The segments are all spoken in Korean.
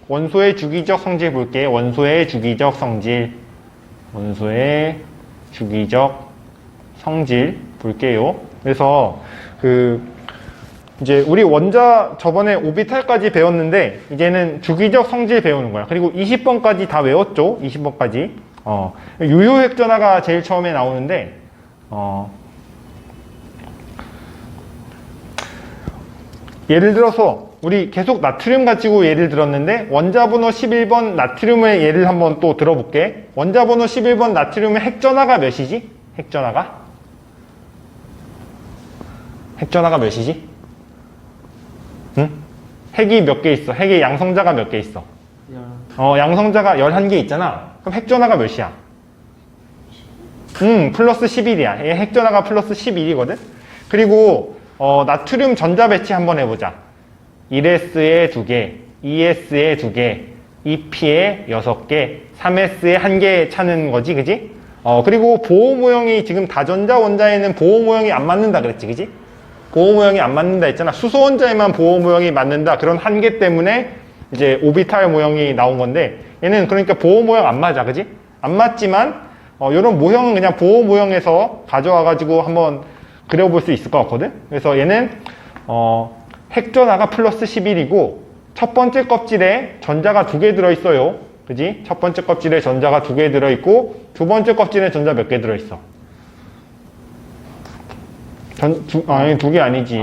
원소의 주기적 성질 볼게. 원소의 주기적 성질. 원소의 주기적 성질 볼게요. 그래서 이제 우리 원자 저번에 오비탈까지 배웠는데 이제는 주기적 성질 배우는 거야. 그리고 20번까지 다 외웠죠. 20번까지. 유효핵전화가 제일 처음에 나오는데 예를 들어서 우리 계속 나트륨 가지고 예를 들었는데 원자번호 11번 나트륨의 예를 한번 또 들어볼게. 원자번호 11번 나트륨의 핵전화가 몇이지? 핵전화가 몇이지? 응? 핵이 몇 개 있어? 핵의 양성자가 몇 개 있어? 양성자가 11개 있잖아. 그럼 핵전화가 몇이야? 플러스 11이야. 핵전화가 플러스 11이거든? 그리고 나트륨 전자 배치 한번 해보자. 1S에 2개, 2S에 2개, 2P에 6개, 3S에 1개 차는 거지, 그지? 그리고 보호 모형이 지금 다전자 원자에는 보호 모형이 안 맞는다 그랬지, 그지? 보호 모형이 안 맞는다 했잖아. 수소 원자에만 보호 모형이 맞는다. 그런 한계 때문에 이제 오비탈 모형이 나온 건데 얘는 그러니까 보호 모형 안 맞아, 그지? 안 맞지만 이런 모형은 그냥 보호 모형에서 가져와 가지고 한번 그려볼 수 있을 것 같거든. 그래서 얘는 핵전화가 플러스 11이고 첫 번째 껍질에 전자가 2개 들어있어요. 그지? 첫 번째 껍질에 전자가 2개 들어있고 두 번째 껍질에 전자 몇 개 들어있어? 아니 2개 아니지.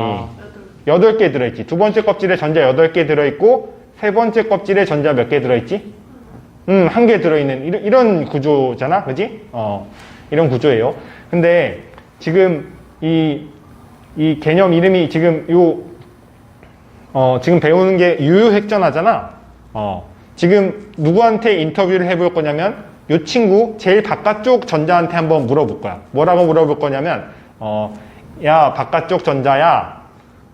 8개 들어있지. 두 번째 껍질에 전자 8개 들어있고 세 번째 껍질에 전자 몇 개 들어있지? 1개 들어있는 이런 구조잖아. 그지? 이런 구조예요. 근데 지금 이 개념 이름이 지금 지금 배우는 게 유효핵전화잖아. 지금 누구한테 인터뷰를 해볼 거냐면 이 친구 제일 바깥쪽 전자한테 한번 물어볼 거야. 뭐라고 물어볼 거냐면 야 바깥쪽 전자야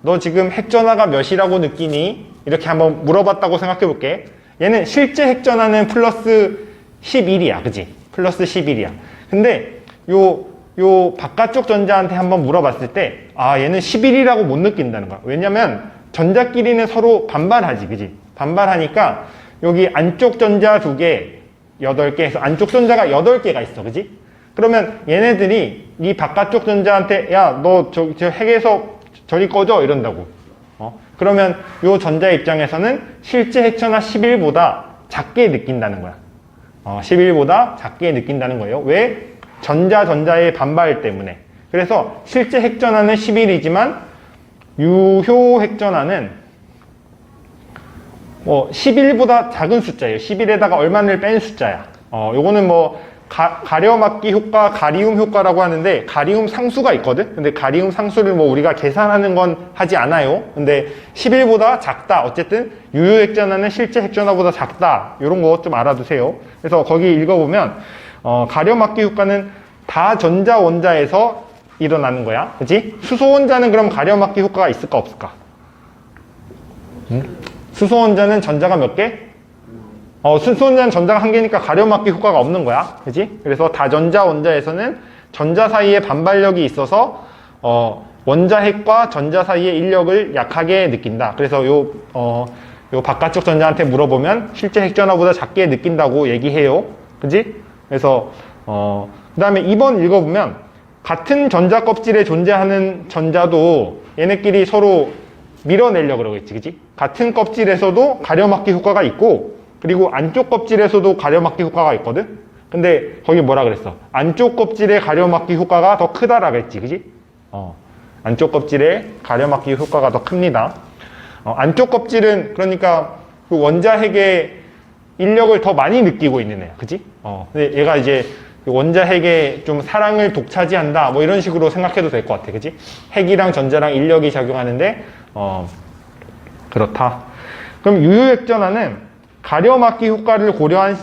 너 지금 핵전화가 몇이라고 느끼니? 이렇게 한번 물어봤다고 생각해 볼게. 얘는 실제 핵전화는 플러스 11이야. 그지? 플러스 11이야. 근데 요 바깥쪽 전자한테 한번 물어봤을 때 얘는 11이라고 못 느낀다는 거야. 왜냐면 전자끼리는 서로 반발하지. 그지? 반발하니까 여기 안쪽 전자 2개 8개에서 안쪽 전자가 8개가 있어. 그지? 그러면 얘네들이 이 바깥쪽 전자한테 야 너 저 핵에서 저리 꺼져 이런다고. 그러면 요 전자 입장에서는 실제 핵전화 11보다 작게 느낀다는 거야. 11보다 작게 느낀다는 거예요. 왜? 전자의 반발 때문에. 그래서 실제 핵전화는 11이지만 유효 핵전화는 11보다 작은 숫자예요. 11에다가 얼마를 뺀 숫자야. 요거는 가려막기 효과, 가리움 효과라고 하는데 가리움 상수가 있거든. 근데 가리움 상수를 우리가 계산하는 건 하지 않아요. 근데 11보다 작다. 어쨌든 유효 핵전화는 실제 핵전화보다 작다. 이런 거 좀 알아두세요. 그래서 거기 읽어보면 가려막기 효과는 다전자 원자에서 일어나는 거야. 그치? 수소 원자는 그럼 가려막기 효과가 있을까 없을까? 수소 원자는 전자가 몇 개? 수소 원자는 전자가 1개니까 가려막기 효과가 없는 거야. 그치? 그래서 다전자 원자에서는 전자 사이에 반발력이 있어서 원자핵과 전자 사이의 인력을 약하게 느낀다. 그래서 요 바깥쪽 전자한테 물어보면 실제 핵전화보다 작게 느낀다고 얘기해요. 그치? 그래서 그 다음에 2번 읽어보면 같은 전자 껍질에 존재하는 전자도 얘네끼리 서로 밀어내려고 그러겠지. 그치? 같은 껍질에서도 가려막기 효과가 있고 그리고 안쪽 껍질에서도 가려막기 효과가 있거든? 근데 거기 뭐라 그랬어? 안쪽 껍질의 가려막기 효과가 더 크다라 그랬지. 그지? 안쪽 껍질의 가려막기 효과가 더 큽니다. 안쪽 kop질은 그러니까 그 원자핵의 인력을 더 많이 느끼고 있는 애야. 그지? 근데 얘가 이제 원자핵에 좀 사랑을 독차지한다. 뭐 이런 식으로 생각해도 될 것 같아. 그지? 핵이랑 전자랑 인력이 작용하는데, 그렇다. 그럼 유효핵전화는 가려막기 효과를 고려한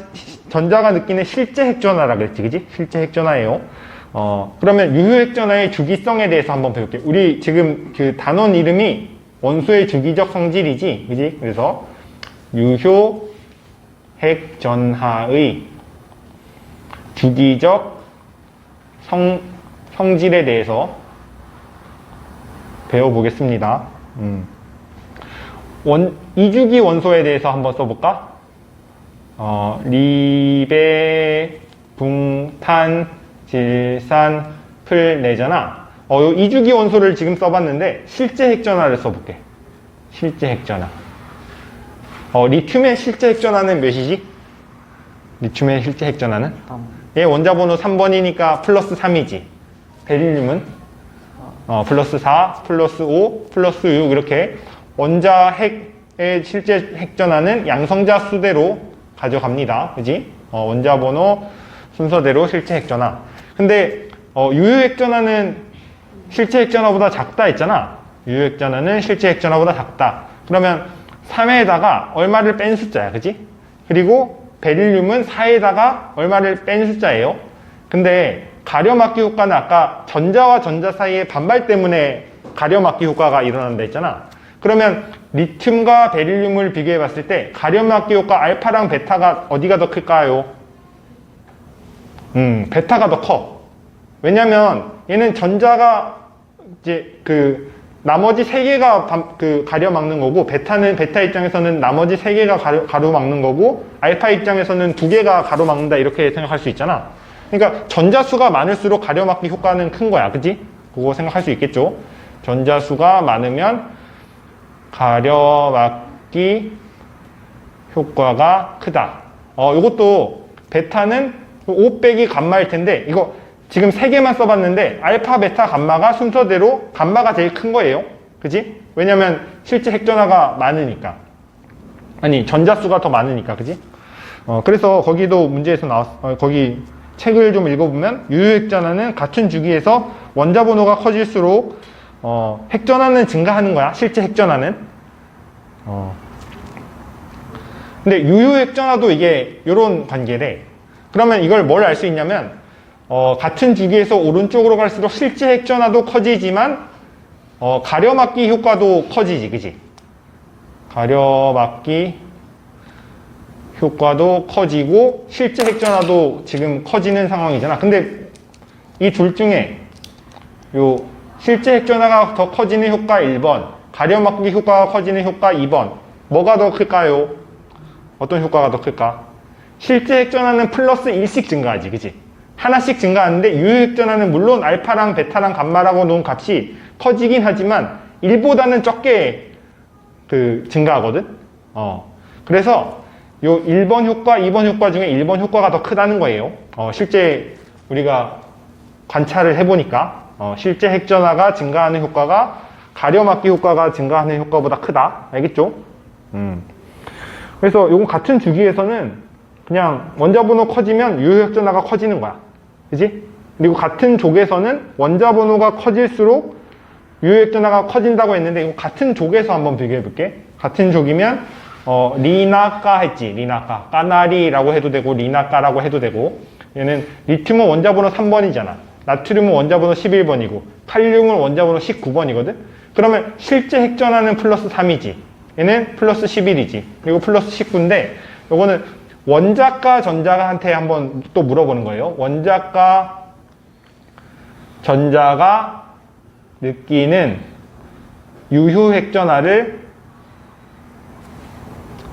전자가 느끼는 실제 핵전화라 그랬지. 그지? 실제 핵전화예요. 그러면 유효핵전화의 주기성에 대해서 한번 배울게요. 우리 지금 그 단원 이름이 원소의 주기적 성질이지. 그지? 그래서 유효핵전하의 주기적 성질에 대해서 배워보겠습니다. 이주기 원소에 대해서 한번 써볼까? 리베, 붕, 탄, 질산, 풀, 내잖아. 요 이주기 원소를 지금 써봤는데 실제 핵전화를 써볼게. 실제 핵전화. 리튬의 실제 핵전화는 몇이지? 리튬의 실제 핵전화는? 얘 원자 번호 3번이니까 플러스 3이지. 베릴륨은? 플러스 4, 플러스 5, 플러스 6 이렇게 원자 핵의 실제 핵전화는 양성자 수대로 가져갑니다. 그지? 원자 번호 순서대로 실제 핵전화. 근데 유효 핵전화는 실제 핵전화보다 작다 했잖아. 유효 핵전화는 실제 핵전화보다 작다. 그러면 3에다가 얼마를 뺀 숫자야. 그지? 그리고 베릴륨은 4에다가 얼마를 뺀 숫자예요. 근데 가려막기 효과는 아까 전자와 전자 사이의 반발 때문에 가려막기 효과가 일어난다 했잖아. 그러면 리튬과 베릴륨을 비교해 봤을 때 가려막기 효과 알파랑 베타가 어디가 더 클까요? 베타가 더 커. 왜냐면 얘는 전자가 이제 나머지 3개가 가려막는 거고, 베타는 베타 입장에서는 나머지 3개가 가로막는 거고, 알파 입장에서는 2개가 가로막는다 이렇게 생각할 수 있잖아. 그러니까 전자수가 많을수록 가려막기 효과는 큰 거야. 그지? 그거 생각할 수 있겠죠? 전자수가 많으면 가려막기 효과가 크다. 이것도 베타는 5 빼기 감마일 텐데, 이거 지금 3개만 써봤는데 알파, 베타, 감마가 순서대로 감마가 제일 큰 거예요. 그지? 왜냐면 실제 핵전화가 많으니까. 아니, 전자수가 더 많으니까. 그지? 그래서 거기도 문제에서 거기 책을 좀 읽어보면 유효핵전화는 같은 주기에서 원자 번호가 커질수록 핵전화는 증가하는 거야. 실제 핵전화는. 근데 유효핵전화도 이게 이런 관계래. 그러면 이걸 뭘 알 수 있냐면 같은 주기에서 오른쪽으로 갈수록 실제 핵전화도 커지지만 가려막기 효과도 커지지. 그지? 가려막기 효과도 커지고 실제 핵전화도 지금 커지는 상황이잖아. 근데 이 둘 중에 요 실제 핵전화가 더 커지는 효과 1번, 가려막기 효과가 커지는 효과 2번, 뭐가 더 클까요? 어떤 효과가 더 클까? 실제 핵전화는 플러스 1씩 증가하지. 그지? 하나씩 증가하는데 유효핵전화는 물론 알파랑 베타랑 감마라고 놓은 값이 커지긴 하지만 1보다는 적게 증가하거든. 그래서 요 1번 효과, 2번 효과 중에 1번 효과가 더 크다는 거예요. 실제 우리가 관찰을 해보니까 실제 핵전화가 증가하는 효과가 가려막기 효과가 증가하는 효과보다 크다. 알겠죠? 그래서 요건 같은 주기에서는 그냥 원자 번호 커지면 유효 핵전화가 커지는 거야. 그지? 그리고 같은 족에서는 원자 번호가 커질수록 유효 핵전화가 커진다고 했는데 이거 같은 족에서 한번 비교해 볼게. 같은 족이면 리나까 했지. 리나까. 까나리라고 해도 되고 리나까라고 해도 되고, 얘는 리튬은 원자 번호 3번이잖아. 나트륨은 원자 번호 11번이고 칼륨은 원자 번호 19번이거든. 그러면 실제 핵전화는 플러스 3이지. 얘는 플러스 11이지. 그리고 플러스 19인데 요거는 원자과 전자한테 한번 또 물어보는 거예요. 원자과 전자가 느끼는 유효 핵전화를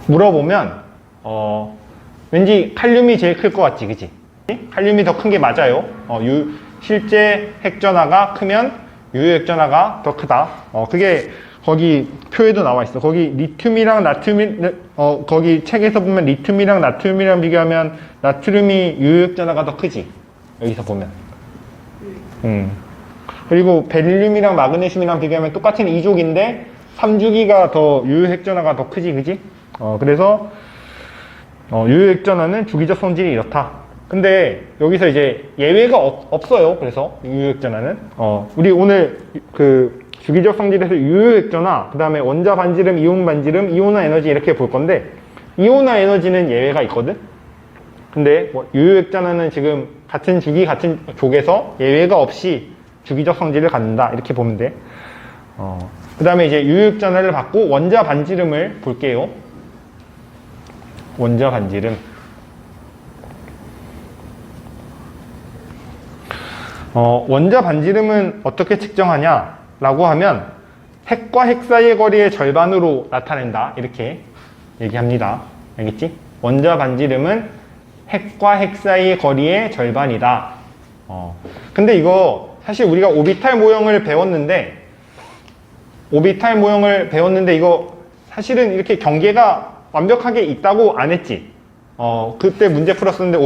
물어보면 왠지 칼륨이 제일 클 것 같지. 그치? 칼륨이 더 큰 게 맞아요. 실제 핵전화가 크면 유효 핵전화가 더 크다. 그게 거기 표에도 나와 있어. 거기 리튬이랑 나트륨이 거기 책에서 보면 리튬이랑 나트륨이랑 비교하면 나트륨이 유효 핵전화가 더 크지. 여기서 보면. 그리고 베릴륨이랑 마그네슘이랑 비교하면 똑같은 2족인데 3주기가 더 유효 핵전화가 더 크지. 그지? 그래서 유효 핵전화는 주기적 성질이 이렇다. 근데 여기서 이제 예외가 없어요. 그래서 유효 핵전화는 우리 오늘 주기적 성질에서 유효 핵전화, 그 다음에 원자 반지름, 이온 반지름, 이온화 에너지 이렇게 볼 건데 이온화 에너지는 예외가 있거든. 근데 유효 핵전화는 지금 같은 주기 같은 족에서 예외가 없이 주기적 성질을 갖는다 이렇게 보면 돼. 그 다음에 이제 유효 핵전화를 받고 원자 반지름을 볼게요. 원자 반지름. 원자 반지름은 어떻게 측정하냐 라고 하면 핵과 핵 사이의 거리의 절반으로 나타낸다 이렇게 얘기합니다. 알겠지? 원자 반지름은 핵과 핵 사이의 거리의 절반이다. 근데 이거 사실 우리가 오비탈 모형을 배웠는데 이거 사실은 이렇게 경계가 완벽하게 있다고 안 했지. 그때 문제 풀었었는데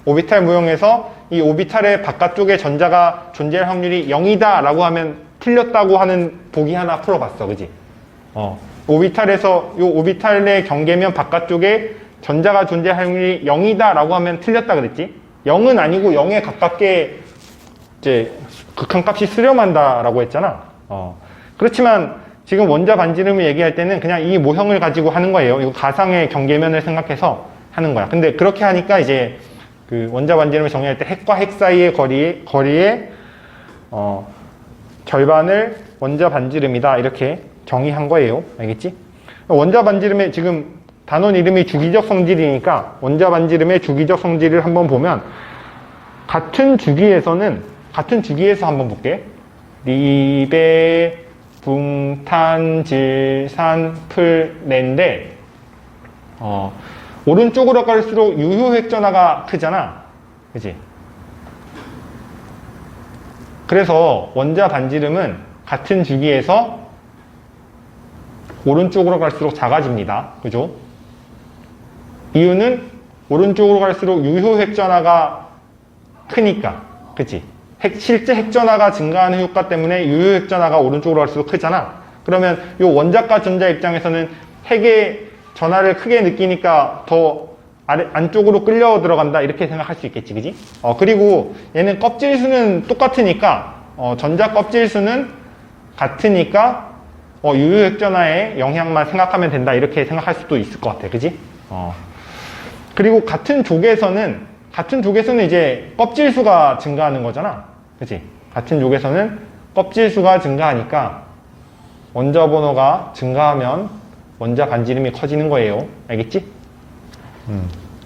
오비탈 모형에서 이 오비탈의 바깥쪽에 전자가 존재할 확률이 0이다 라고 하면 틀렸다고 하는 보기 하나 풀어봤어. 그지? 오비탈의 경계면 바깥쪽에 전자가 존재할 확률이 0이다 라고 하면 틀렸다 그랬지? 0은 아니고 0에 가깝게 이제 극한값이 수렴한다 라고 했잖아. 그렇지만 지금 원자 반지름을 얘기할 때는 그냥 이 모형을 가지고 하는 거예요. 이거 가상의 경계면을 생각해서 하는 거야. 근데 그렇게 하니까 이제 그 원자 반지름을 정의할 때 핵과 핵 사이의 거리의 절반을 원자 반지름이다 이렇게 정의한 거예요. 알겠지? 원자 반지름의 지금 단원 이름이 주기적 성질이니까 원자 반지름의 주기적 성질을 한번 보면 같은 주기에서 한번 볼게. 리베 붕탄질산풀레인데 오른쪽으로 갈수록 유효핵전화가 크잖아. 그치? 그래서 원자 반지름은 같은 주기에서 오른쪽으로 갈수록 작아집니다. 그죠? 이유는 오른쪽으로 갈수록 유효핵전화가 크니까. 그치? 실제 핵전화가 증가하는 효과 때문에 유효핵전화가 오른쪽으로 갈수록 크잖아. 그러면 이 원자과 전자 입장에서는 핵의 전하를 크게 느끼니까 더 안쪽으로 끌려 들어간다 이렇게 생각할 수 있겠지. 그지? 그리고 얘는 껍질수는 똑같으니까 전자 껍질수는 같으니까 유효핵전화의 영향만 생각하면 된다 이렇게 생각할 수도 있을 것 같아. 그지? 그리고 같은 족에서는 이제 껍질수가 증가하는 거잖아. 그치? 같은 족에서는 껍질수가 증가하니까 원자 번호가 증가하면 원자 반지름이 커지는 거예요. 알겠지?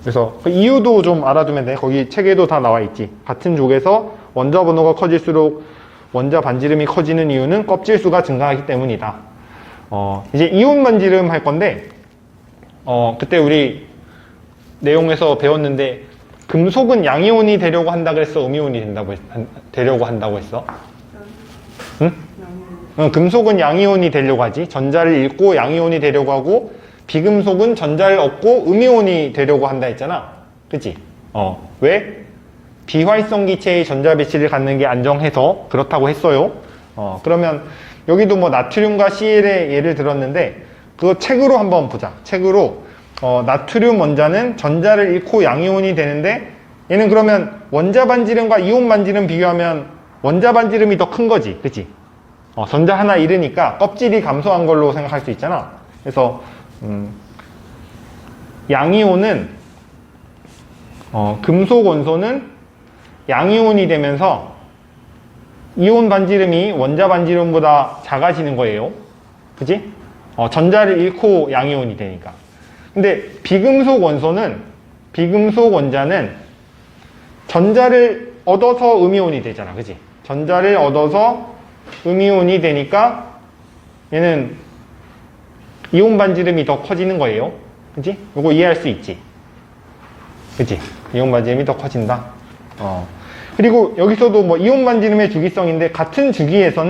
그래서 그 이유도 좀 알아두면 돼. 거기 책에도 다 나와 있지. 같은 족에서 원자 번호가 커질수록 원자 반지름이 커지는 이유는 껍질수가 증가하기 때문이다. 이제 이온 반지름 할 건데 그때 우리 내용에서 배웠는데 금속은 양이온이 되려고 한다 그랬어? 음이온이 되려고 한다고 했어? 응? 금속은 양이온이 되려고 하지. 전자를 잃고 양이온이 되려고 하고 비금속은 전자를 얻고 음이온이 되려고 한다 했잖아. 그치? 왜? 비활성 기체의 전자 배치를 갖는 게 안정해서 그렇다고 했어요. 그러면 여기도 뭐 나트륨과 CL의 예를 들었는데 그거 책으로 한번 보자. 책으로 나트륨 원자는 전자를 잃고 양이온이 되는데 얘는 그러면 원자 반지름과 이온 반지름 비교하면 원자 반지름이 더 큰 거지. 그치? 전자 하나 잃으니까 껍질이 감소한 걸로 생각할 수 있잖아. 그래서 양이온은 금속 원소는 양이온이 되면서 이온 반지름이 원자 반지름보다 작아지는 거예요. 그치? 전자를 잃고 양이온이 되니까. 근데 비금속 원자는 전자를 얻어서 음이온이 되잖아. 그치? 전자를 얻어서 음이온이 되니까 얘는 이온 반지름이 더 커지는 거예요. 그치? 이거 이해할 수 있지? 그치? 이온 반지름이 더 커진다. 그리고 여기서도 뭐 이온 반지름의 주기성인데 같은 주기에서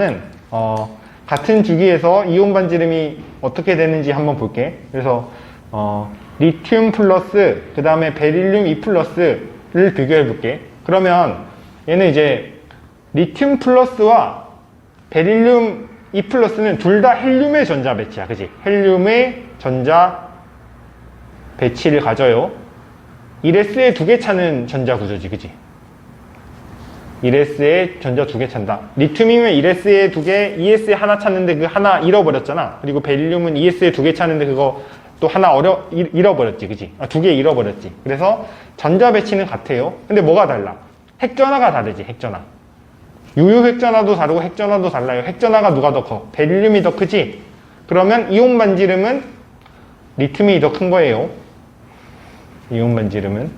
이온 반지름이 어떻게 되는지 한번 볼게. 그래서 리튬 플러스 그 다음에 베릴륨 2 플러스를 비교해 볼게. 그러면 얘는 이제 리튬 플러스와 베릴륨 2 플러스는 둘 다 헬륨의 전자 배치야. 그치? 헬륨의 전자 배치를 가져요. 1s에 2개 차는 전자 구조지. 그치? 1s에 전자 2개 찬다. 리튬이면 1s에 2개, 2s에 하나 찾는데 그 하나 잃어버렸잖아. 그리고 베릴륨은 2s에 2개 찾는데 그거 또 하나 잃어버렸지. 그치? 2개 잃어버렸지. 그래서 전자 배치는 같아요. 근데 뭐가 달라? 핵전화가 다르지. 핵전화. 유효 핵전화도 다르고 핵전화도 달라요. 핵전화가 누가 더 커? 베릴륨이 더 크지? 그러면 이온 반지름은 리튬이 더 큰 거예요. 이온 반지름은.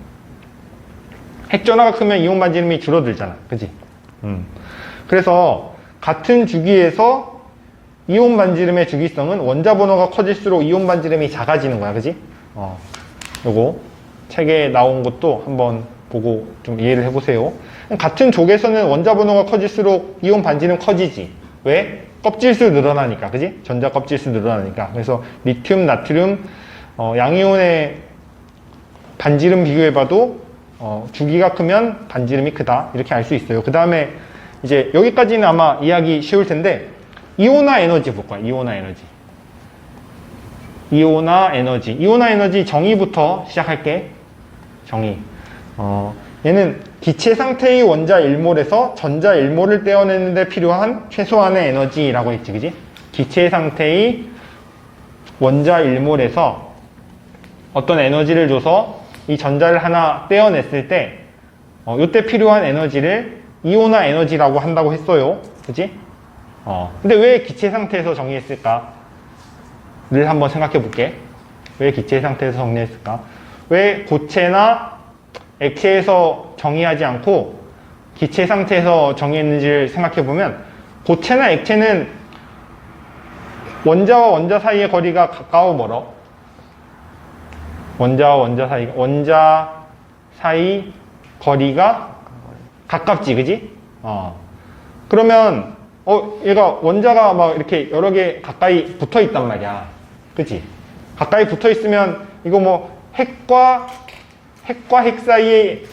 핵전화가 크면 이온 반지름이 줄어들잖아. 그치? 그래서 같은 주기에서 이온 반지름의 주기성은 원자 번호가 커질수록 이온 반지름이 작아지는 거야. 그치? 요거 책에 나온 것도 한번 보고 좀 이해를 해보세요. 같은 족에서는 원자 번호가 커질수록 이온 반지는 커지지. 왜? 껍질수 늘어나니까, 그지? 전자 껍질수 늘어나니까. 그래서 리튬, 나트륨, 양이온의 반지름 비교해봐도 주기가 크면 반지름이 크다. 이렇게 알 수 있어요. 그 다음에 이제 여기까지는 아마 이해하기 쉬울 텐데 이온화 에너지 볼 거야. 이온화 에너지. 이온화 에너지. 이온화 에너지 정의부터 시작할게. 정의. 얘는 기체 상태의 원자 1몰에서 전자 1몰을 떼어내는 데 필요한 최소한의 에너지라고 했지, 그지? 기체 상태의 원자 1몰에서 어떤 에너지를 줘서 이 전자를 하나 떼어냈을 때 이때 필요한 에너지를 이온화 에너지라고 한다고 했어요. 그지? 근데 왜 기체 상태에서 정의했을까? 를 한번 생각해 볼게. 왜 기체 상태에서 정의했을까? 왜 고체나 액체에서 정의하지 않고 기체 상태에서 정의했는지를 생각해 보면 고체나 액체는 원자와 원자 사이의 거리가 가까워 멀어? 원자와 원자 사이 거리가 가깝지, 그지? 그러면 얘가 원자가 막 이렇게 여러 개 가까이 붙어 있단 말이야, 그치? 가까이 붙어 있으면 이거 뭐 핵과 핵 사이의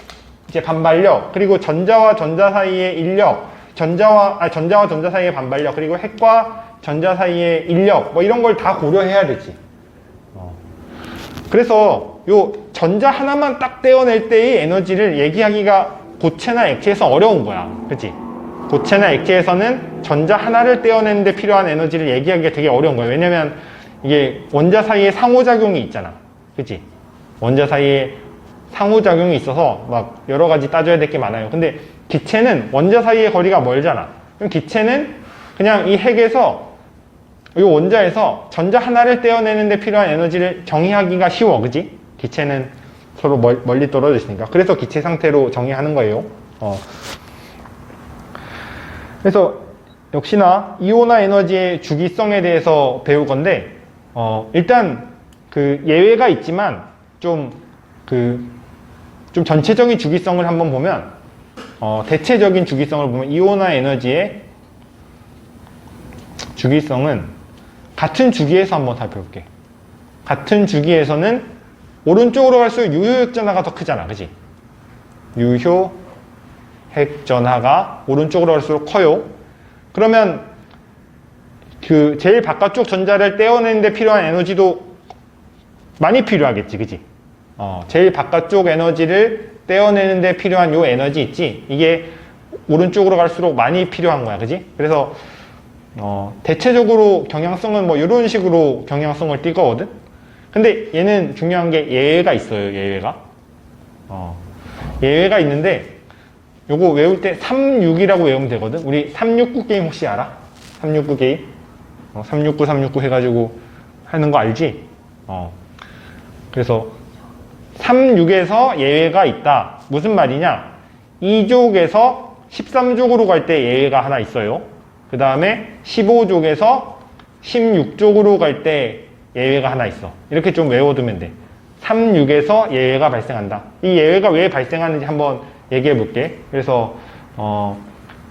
이제 반발력, 그리고 전자와 전자 사이의 인력, 전자와 전자 사이의 반발력, 그리고 핵과 전자 사이의 인력, 뭐 이런 걸 다 고려해야 되지. 그래서 요 전자 하나만 딱 떼어낼 때의 에너지를 얘기하기가 고체나 액체에서 어려운 거야. 그치? 고체나 액체에서는 전자 하나를 떼어내는데 필요한 에너지를 얘기하기가 되게 어려운 거야. 왜냐면 이게 원자 사이에 상호작용이 있잖아. 그치? 원자 사이에 상호작용이 있어서 막 여러 가지 따져야 될 게 많아요. 근데 기체는 원자 사이의 거리가 멀잖아. 그럼 기체는 그냥 이 핵에서 이 원자에서 전자 하나를 떼어내는데 필요한 에너지를 정의하기가 쉬워, 그지? 기체는 서로 멀리 떨어져 있으니까. 그래서 기체 상태로 정의하는 거예요. 그래서 역시나 이온화 에너지의 주기성에 대해서 배울 건데, 일단 그 예외가 있지만 좀 전체적인 주기성을 한번 보면, 대체적인 주기성을 보면 이온화 에너지의 주기성은 같은 주기에서 한번 살펴볼게. 같은 주기에서는 오른쪽으로 갈수록 유효핵전하가 더 크잖아, 그지? 유효핵전하가 오른쪽으로 갈수록 커요. 그러면 그 제일 바깥쪽 전자를 떼어내는데 필요한 에너지도 많이 필요하겠지, 그지? 제일 바깥쪽 에너지를 떼어내는데 필요한 요 에너지 있지? 이게 오른쪽으로 갈수록 많이 필요한 거야, 그지? 그래서 대체적으로 경향성은 뭐 이런 식으로 경향성을 띠거든. 근데 얘는 중요한 게 예외가 있어요. 예외가 있는데 요거 외울 때 369이라고 외우면 되거든. 우리 369 게임 혹시 알아? 369 게임? 369 해가지고 하는 거 알지? 그래서 36에서 예외가 있다. 무슨 말이냐? 2족에서 13족으로 갈 때 예외가 하나 있어요. 그 다음에 15족에서 16족으로 갈 때 예외가 하나 있어. 이렇게 좀 외워두면 돼. 36에서 예외가 발생한다. 이 예외가 왜 발생하는지 한번 얘기해 볼게. 그래서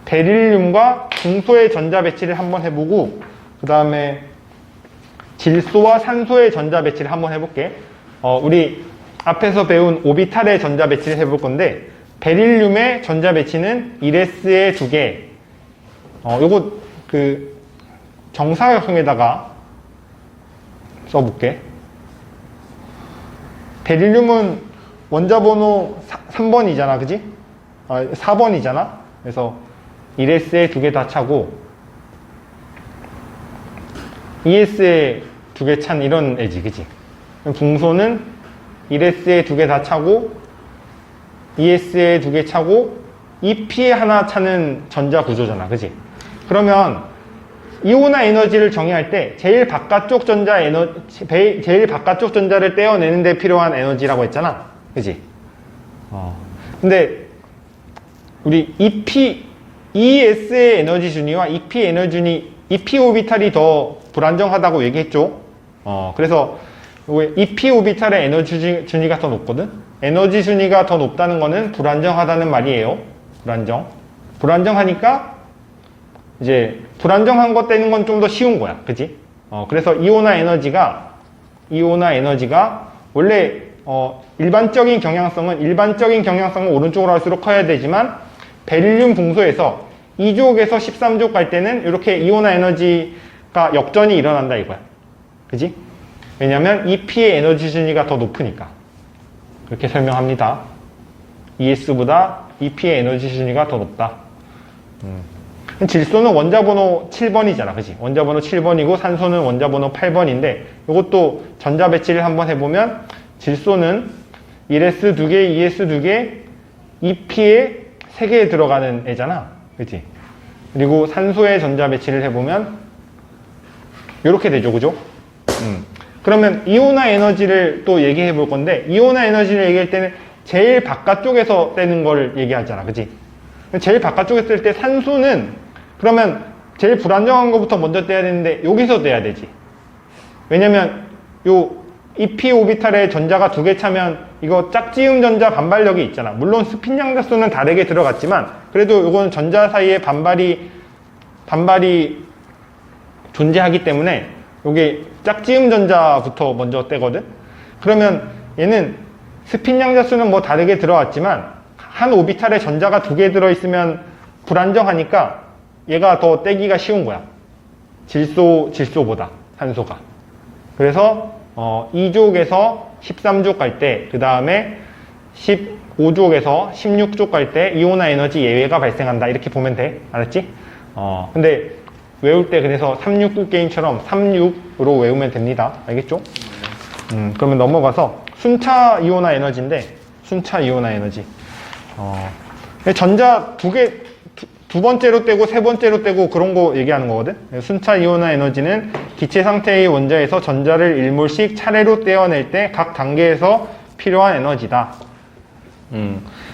베릴륨과 중소의 전자 배치를 한번 해보고, 그 다음에 질소와 산소의 전자 배치를 한번 해볼게. 우리 앞에서 배운 오비탈의 전자 배치를 해볼 건데, 베릴륨의 전자 배치는 1s에 2개. 요거 그 정사각형에다가 써볼게. 베릴륨은 원자 번호 3번이잖아, 그지? 4번이잖아. 그래서 1s에 2개 다 차고 2s에 2개 찬 이런 애지, 그지? 붕소는 1s에 2개 다 차고 2s에 2개 차고 2p에 하나 차는 전자 구조잖아, 그지? 그러면 이온화 에너지를 정의할 때 제일 바깥쪽 전자를 떼어내는 데 필요한 에너지라고 했잖아, 그지? 근데 우리 ES의 에너지 준위와 EP 오비탈이 더 불안정하다고 얘기했죠. 그래서 요게 EP 오비탈의 에너지 순위가 더 높거든? 에너지 순위가 더 높다는 거는 불안정하다는 말이에요. 불안정하니까 이제 불안정한 것 떼는 건 좀 더 쉬운 거야. 그지? 그래서 이온화 에너지가 원래 일반적인 경향성은 오른쪽으로 할수록 커야 되지만 베릴륨 붕소에서 2족에서 13족 갈 때는 이렇게 이온화 에너지가 역전이 일어난다 이거야. 그지? 왜냐면 EP의 에너지 순위가 더 높으니까. 그렇게 설명합니다. ES보다 EP의 에너지 순위가 더 높다. 질소는 원자번호 7번이잖아. 그지? 원자번호 7번이고 산소는 원자번호 8번인데 이것도 전자 배치를 한번 해보면 질소는 1s 2개, 2s 2개, EP에 3개에 들어가는 애잖아. 그치? 그리고 산소의 전자 배치를 해보면 이렇게 되죠. 그죠? 그러면 이온화 에너지를 또 얘기해 볼 건데 이온화 에너지를 얘기할 때는 제일 바깥쪽에서 떼는 걸 얘기하잖아. 그치? 제일 바깥쪽에서 뗄 때 산소는 그러면 제일 불안정한 것부터 먼저 떼야 되는데 여기서 떼야 되지. 왜냐면 요 EP 오비탈에 전자가 2개 차면 이거 짝지음 전자 반발력이 있잖아. 물론 스핀 양자수는 다르게 들어갔지만 그래도 이거는 전자 사이에 반발이 존재하기 때문에 여기 짝지음 전자부터 먼저 떼거든. 그러면 얘는 스핀 양자수는 뭐 다르게 들어왔지만 한 오비탈에 전자가 2개 들어있으면 불안정하니까 얘가 더 떼기가 쉬운 거야. 질소보다 산소가. 그래서 2족에서 13족 갈 때, 그 다음에 15족에서 16족 갈 때 이온화 에너지 예외가 발생한다. 이렇게 보면 돼. 알았지? 근데 외울 때 그래서 369 게임처럼 36으로 외우면 됩니다. 알겠죠? 그러면 넘어가서 순차 이온화 에너지인데, 순차 이온화 에너지. 전자 두 번째로 떼고 세 번째로 떼고 그런 거 얘기하는 거거든. 순차 이온화 에너지는 기체 상태의 원자에서 전자를 1몰씩 차례로 떼어낼 때 각 단계에서 필요한 에너지다.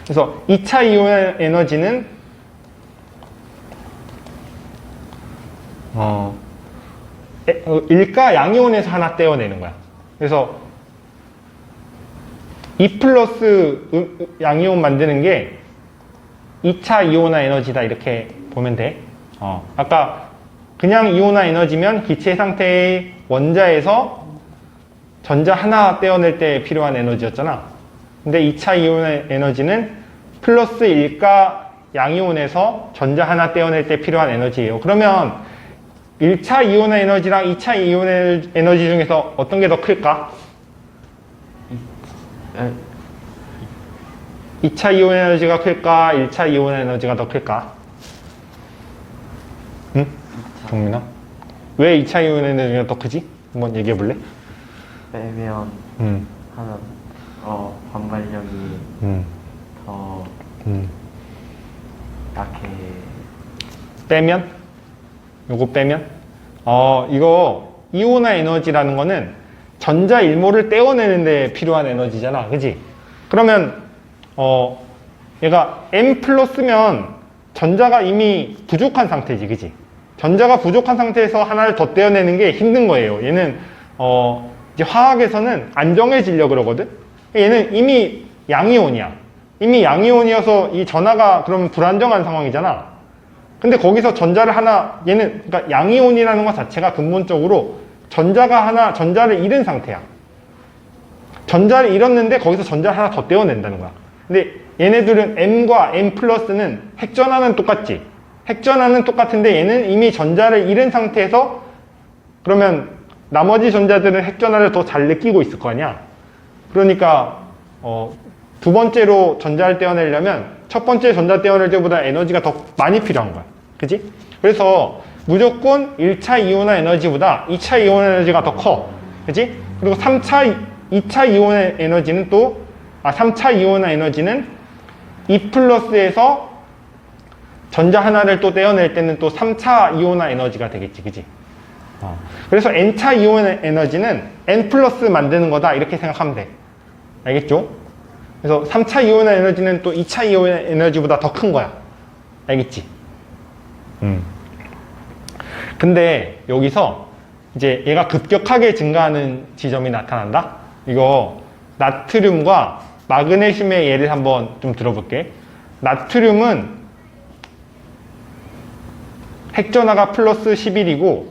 그래서 2차 이온화 에너지는 일가 양이온에서 하나 떼어내는 거야. 그래서 2 플러스 양이온 만드는 게 2차 이온화 에너지다 이렇게 보면 돼. 아까 그냥 이온화 에너지면 기체 상태의 원자에서 전자 하나 떼어낼 때 필요한 에너지였잖아. 근데 2차 이온화 에너지는 플러스 1가 양이온에서 전자 하나 떼어낼 때 필요한 에너지예요. 그러면 1차 이온화 에너지랑 2차 이온화 에너지 중에서 어떤 게 더 클까? 2차 이온 에너지가 클까? 1차 이온 에너지가 더 클까? 응? 정민아? 왜 2차 이온 에너지가 더 크지? 한번 얘기해 볼래? 빼면 하면 반발력이 더 약해. 빼면? 요거 빼면? 이거 이온화 에너지라는 거는 전자 일몰을 떼어내는데 필요한 에너지잖아. 그지? 그러면 얘가 M 플러스면 전자가 이미 부족한 상태지. 그지? 전자가 부족한 상태에서 하나를 더 떼어내는 게 힘든 거예요. 얘는 이제 화학에서는 안정해지려고 그러거든. 얘는 이미 양이온이야. 이미 양이온이어서 이 전하가 그러면 불안정한 상황이잖아. 근데 거기서 전자를 하나, 얘는 그러니까 양이온이라는 것 자체가 근본적으로 전자를 잃은 상태야. 전자를 잃었는데 거기서 전자를 하나 더 떼어낸다는 거야. 근데 얘네들은 M과 M 플러스는 핵전하는 똑같지. 핵전하는 똑같은데 얘는 이미 전자를 잃은 상태에서 그러면 나머지 전자들은 핵전하를 더 잘 느끼고 있을 거 아니야. 그러니까 두 번째로 전자를 떼어내려면 첫 번째 전자 떼어낼 때보다 에너지가 더 많이 필요한 거야. 그지? 그래서 무조건 1차 이온화 에너지보다 2차 이온 에너지가 더 커. 그지? 그리고 2차 이온 에너지는 3차 이온화 에너지는 2 플러스에서 전자 하나를 또 떼어낼 때는 또 3차 이온화 에너지가 되겠지. 그지? 그래서 N차 이온 에너지는 N 플러스 만드는 거다. 이렇게 생각하면 돼. 알겠죠? 그래서 3차 이온 에너지는 또 2차 이온 에너지보다 더 큰 거야. 알겠지? 근데 여기서 이제 얘가 급격하게 증가하는 지점이 나타난다. 이거 나트륨과 마그네슘의 예를 한번 좀 들어볼게. 나트륨은 핵전하가 플러스 11이고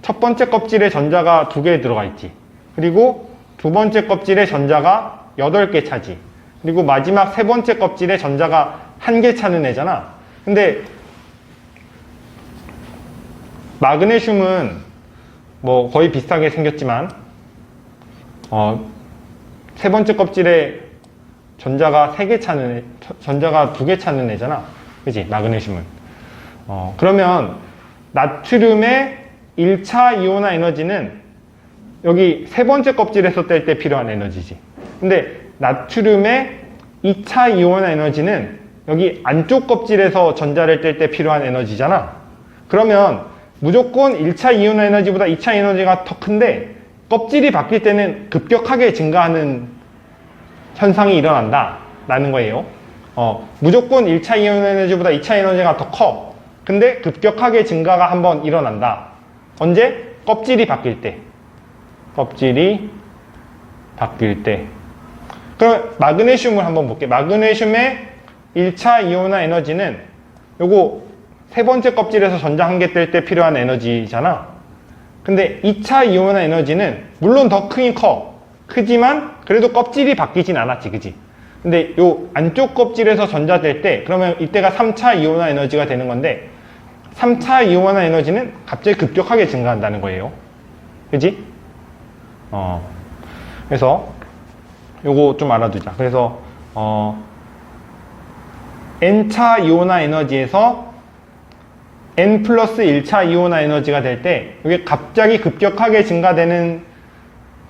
첫 번째 껍질에 전자가 2개 들어가 있지. 그리고 두 번째 껍질에 전자가 8개 차지. 그리고 마지막 세 번째 껍질에 전자가 1개 차는 애잖아. 근데 마그네슘은 뭐 거의 비슷하게 생겼지만 세 번째 껍질에 전자가 3개 차는 전자가 2개 차는 애잖아. 그지? 마그네슘은. 그러면 나트륨의 1차 이온화 에너지는 여기 세 번째 껍질에서 뗄 때 필요한 에너지지. 근데 나트륨의 2차 이온화 에너지는 여기 안쪽 껍질에서 전자를 뗄 때 필요한 에너지잖아. 그러면 무조건 1차 이온화 에너지보다 2차 에너지가 더 큰데 껍질이 바뀔 때는 급격하게 증가하는 현상이 일어난다 라는 거예요. 무조건 1차 이온화 에너지보다 2차 에너지가 더 커. 근데 급격하게 증가가 한번 일어난다. 언제? 껍질이 바뀔 때. 껍질이 바뀔 때. 그럼 마그네슘을 한번 볼게. 마그네슘의 1차 이온화 에너지는 요거 세 번째 껍질에서 전자 1개 뗄 때 필요한 에너지잖아. 근데 2차 이온화 에너지는 물론 더 크긴 커. 크지만 그래도 껍질이 바뀌진 않았지. 그지? 근데 요 안쪽 껍질에서 전자 뗄 때 그러면 이때가 3차 이온화 에너지가 되는 건데 3차 이온화 에너지는 갑자기 급격하게 증가한다는 거예요. 그지? 그래서 요거 좀 알아두자. 그래서 N차 이온화 에너지에서 N 플러스 1차 이온화 에너지가 될 때 이게 갑자기 급격하게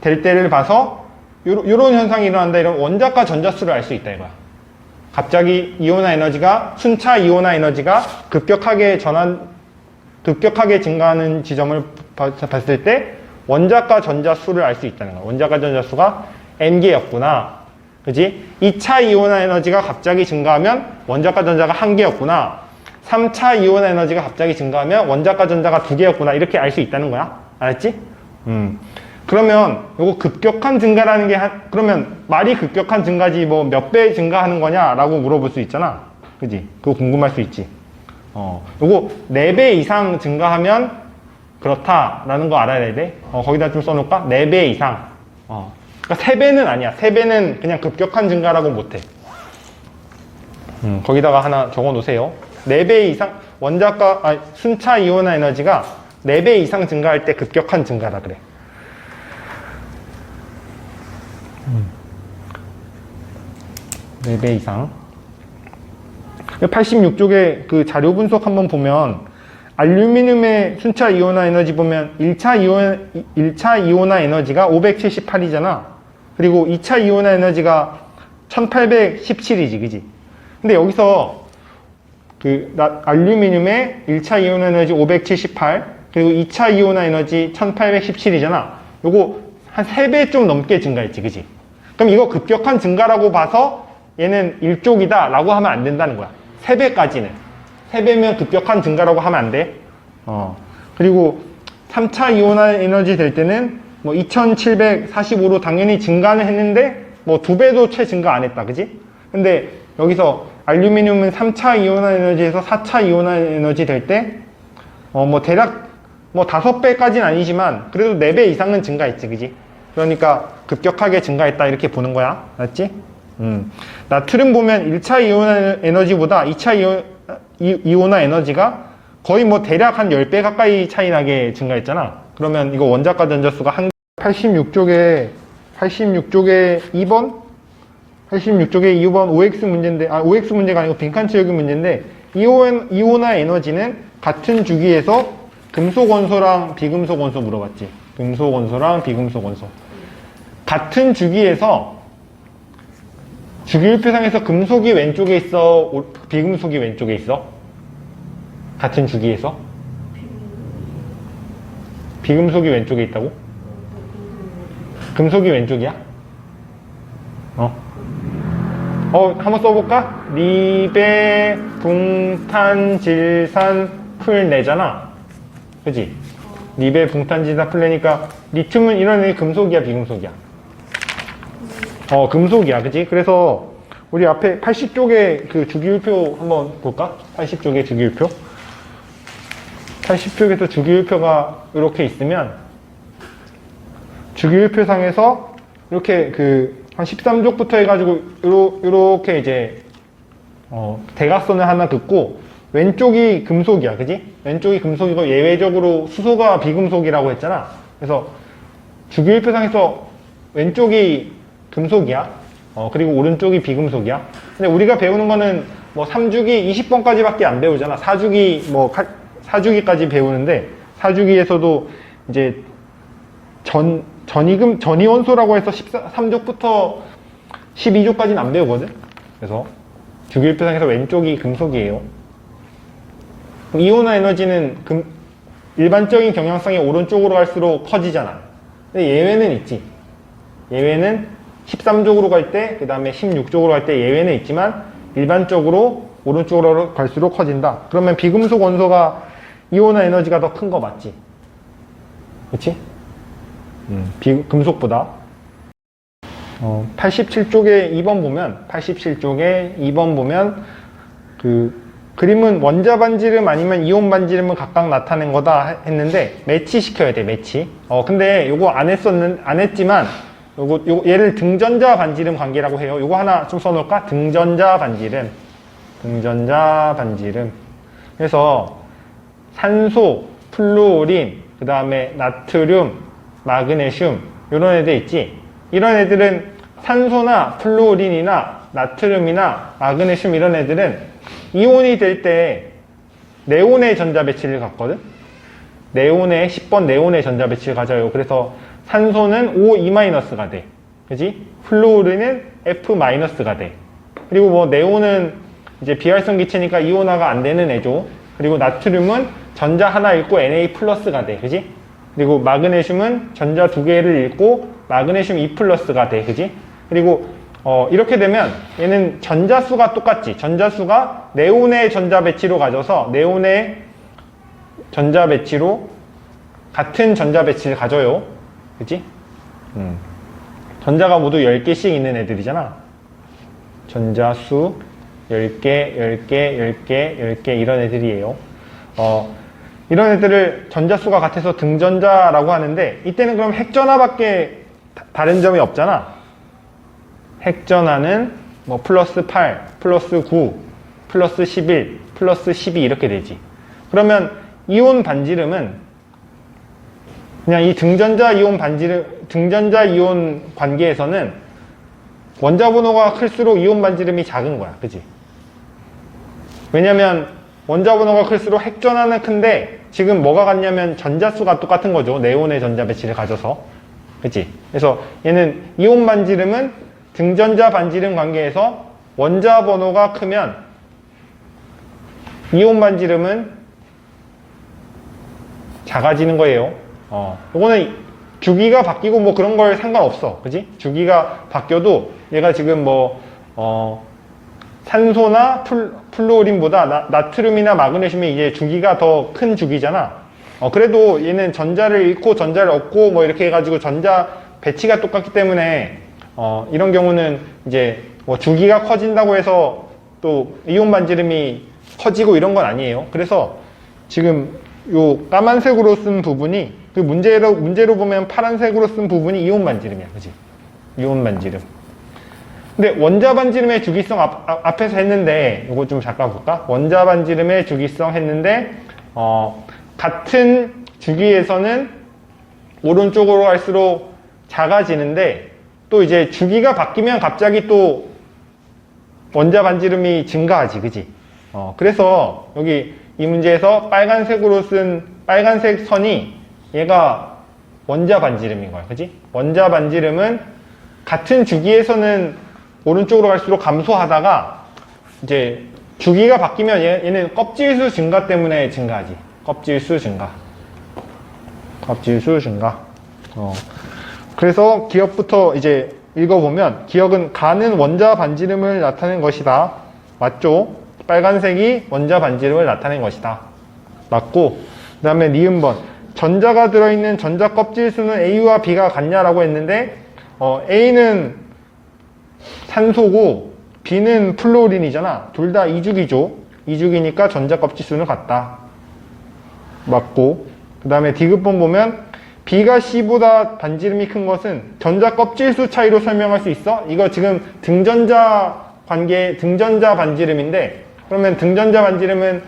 될 때를 봐서 요런 현상이 일어난다. 이런 원자과 전자수를 알 수 있다 이거야. 갑자기 이온화 에너지가 순차 이온화 에너지가 급격하게 증가하는 지점을 봤을 때 원자과 전자수를 알 수 있다는 거야. 원자과 전자수가 N개였구나. 그지? 2차 이온화 에너지가 갑자기 증가하면 원자과 전자가 1개였구나. 3차 이온화 에너지가 갑자기 증가하면 원자과 전자가 2개였구나. 이렇게 알 수 있다는 거야. 알았지? 그러면 요거 급격한 증가라는 게 그러면 말이 급격한 증가지 뭐 몇 배 증가하는 거냐라고 물어볼 수 있잖아. 그지? 그거 궁금할 수 있지. 요거 4배 이상 증가하면 그렇다라는 거 알아야 돼. 거기다 좀 써놓을까? 4배 이상. 그러니까 3배는 아니야. 3배는 그냥 급격한 증가라고 못해. 거기다가 하나 적어 놓으세요. 4배 이상, 순차 이온화 에너지가 4배 이상 증가할 때 급격한 증가라 그래. 4배 이상. 86쪽에 그 자료 분석 한번 보면 알루미늄의 순차 이온화 에너지 보면 1차 이온화 에너지가 578이잖아. 그리고 2차 이온화 에너지가 1817이지, 그지? 근데 여기서 알루미늄의 1차 이온화 에너지 578, 그리고 2차 이온화 에너지 1817이잖아. 요거 한 3배 좀 넘게 증가했지, 그지? 그럼 이거 급격한 증가라고 봐서 얘는 1족이다 라고 하면 안 된다는 거야. 3배까지는. 3배면 급격한 증가라고 하면 안 돼. 그리고 3차 이온화 에너지 될 때는 뭐 2745로 당연히 증가는 했는데 뭐 2배도 채 증가 안 했다. 그지? 근데 여기서 알루미늄은 3차 이온화 에너지에서 4차 이온화 에너지 될 때 뭐 대략 뭐 5배까지는 아니지만 그래도 4배 이상은 증가했지. 그지? 그러니까 급격하게 증가했다 이렇게 보는 거야. 알았지? 나트륨 보면 1차 이온화 에너지보다 2차 이온화 에너지가 거의 뭐 대략 한 10배 가까이 차이 나게 증가했잖아. 그러면 이거 원자과 전자수가 86쪽에 2번? 86쪽에 2번 OX 문제인데, OX 문제가 아니고 빈칸 채우기 문제인데, 이온화 에너지는 같은 주기에서 금속 원소랑 비금속 원소 물어봤지. 금속 원소랑 비금속 원소. 같은 주기에서 주기율표상에서 금속이 왼쪽에 있어, 비금속이 왼쪽에 있어? 같은 주기에서? 비금속이 왼쪽에 있다고? 금속이 왼쪽이야? 한번 써볼까? 리베, 붕탄, 질산, 풀 내잖아. 그지? 니벨 붕탄지다 플레니까 리튬은 이런 애 금속이야, 비금속이야? 금속이야, 그치? 그래서 우리 앞에 80쪽의 그 주기율표 한번 볼까? 80쪽의 주기율표. 80쪽에서 주기율표가 이렇게 있으면 주기율표상에서 이렇게 그 한 13족부터 해가지고 이렇게 이제 대각선을 하나 긋고 왼쪽이 금속이야, 그지? 왼쪽이 금속이고 예외적으로 수소가 비금속이라고 했잖아. 그래서 주기율표상에서 왼쪽이 금속이야. 그리고 오른쪽이 비금속이야. 근데 우리가 배우는 거는 뭐 3주기 20번까지밖에 안 배우잖아. 4주기 4주기까지 배우는데 4주기에서도 이제 전이원소라고 해서 13족부터 12족까지는 안 배우거든. 그래서 주기율표상에서 왼쪽이 금속이에요. 이온화 에너지는 일반적인 경향성이 오른쪽으로 갈수록 커지잖아. 근데 예외는 있지. 예외는 13족으로 갈 때, 그 다음에 16족으로 갈 때 예외는 있지만 일반적으로 오른쪽으로 갈수록 커진다. 그러면 비금속 원소가 이온화 에너지가 더 큰 거 맞지? 그치? 금속보다. 87쪽에 2번 보면 그 그림은 원자 반지름 아니면 이온 반지름을 각각 나타낸 거다 했는데 매치 시켜야 돼, 매치. 근데 요거 안 했지만 얘를 등전자 반지름 관계라고 해요. 요거 하나 좀 써놓을까? 등전자 반지름. 그래서 산소, 플루오린, 그 다음에 나트륨, 마그네슘 이런 애들 있지. 이런 애들은 산소나 플루오린이나 나트륨이나 마그네슘 이런 애들은 이온이 될 때 네온의 전자 배치를 갖거든. 10번 네온의 전자 배치를 가져요. 그래서 산소는 O2-가 돼. 그지? 플루오린은 F-가 돼. 그리고 뭐 네온은 이제 비활성 기체니까 이온화가 안 되는 애죠. 그리고 나트륨은 전자 하나 잃고 Na+가 돼. 그지? 그리고 마그네슘은 전자 두 개를 잃고 마그네슘 2+가 돼. 그지? 그리고 이렇게 되면 얘는 전자수가 똑같지. 전자수가 네온의 전자 배치로 가져서 네온의 전자 배치로 같은 전자 배치를 가져요. 그치? 전자가 모두 10개씩 있는 애들이잖아. 전자수 10개, 10개, 10개, 10개 이런 애들이에요. 이런 애들을 전자수가 같아서 등전자라고 하는데 이때는 그럼 핵전화밖에 다른 점이 없잖아. 핵전화는 뭐 플러스 8, 플러스 9, 플러스 11, 플러스 12 이렇게 되지. 그러면 이온 반지름은 그냥 이 등전자 이온 관계에서는 원자 번호가 클수록 이온 반지름이 작은 거야. 그치? 왜냐면 원자 번호가 클수록 핵전화는 큰데 지금 뭐가 같냐면 전자수가 똑같은 거죠. 네온의 전자 배치를 가져서. 그치? 그래서 얘는 이온 반지름은 등전자 반지름 관계에서 원자 번호가 크면 이온 반지름은 작아지는 거예요. 요거는 주기가 바뀌고 뭐 그런 걸 상관없어. 그지? 주기가 바뀌어도 얘가 지금 뭐, 산소나 플루오린보다 나트륨이나 마그네슘이 이제 주기가 더 큰 주기잖아. 그래도 얘는 전자를 잃고 전자를 얻고 뭐 이렇게 해가지고 전자 배치가 똑같기 때문에 이런 경우는 이제 뭐 주기가 커진다고 해서 또 이온 반지름이 커지고 이런 건 아니에요. 그래서 지금 요 까만색으로 쓴 부분이 그 문제로 보면 파란색으로 쓴 부분이 이온 반지름이야. 그지? 이온 반지름. 근데 원자 반지름의 주기성 앞에서 했는데 이거 좀 잠깐 볼까? 원자 반지름의 주기성 했는데 같은 주기에서는 오른쪽으로 갈수록 작아지는데 또 이제 주기가 바뀌면 갑자기 또 원자 반지름이 증가하지. 그지? 그래서 여기 이 문제에서 빨간색으로 쓴 빨간색 선이 얘가 원자 반지름인 거야. 그지? 원자 반지름은 같은 주기에서는 오른쪽으로 갈수록 감소하다가 이제 주기가 바뀌면 얘는 껍질수 증가 때문에 증가하지. 껍질수 증가. 그래서 기억부터 이제 읽어보면 기억은 가는 원자 반지름을 나타낸 것이다. 맞죠? 빨간색이 원자 반지름을 나타낸 것이다. 맞고 그 다음에 니은번 전자가 들어있는 전자 껍질 수는 A와 B가 같냐라고 했는데 A는 산소고 B는 플로린이잖아. 둘 다 이중이죠. 이중이니까 전자 껍질 수는 같다. 맞고, 그 다음에 D급본 보면 B가 C보다 반지름이 큰 것은 전자 껍질 수 차이로 설명할 수 있어? 이거 지금 등전자 관계, 등전자 반지름인데, 그러면 등전자 반지름은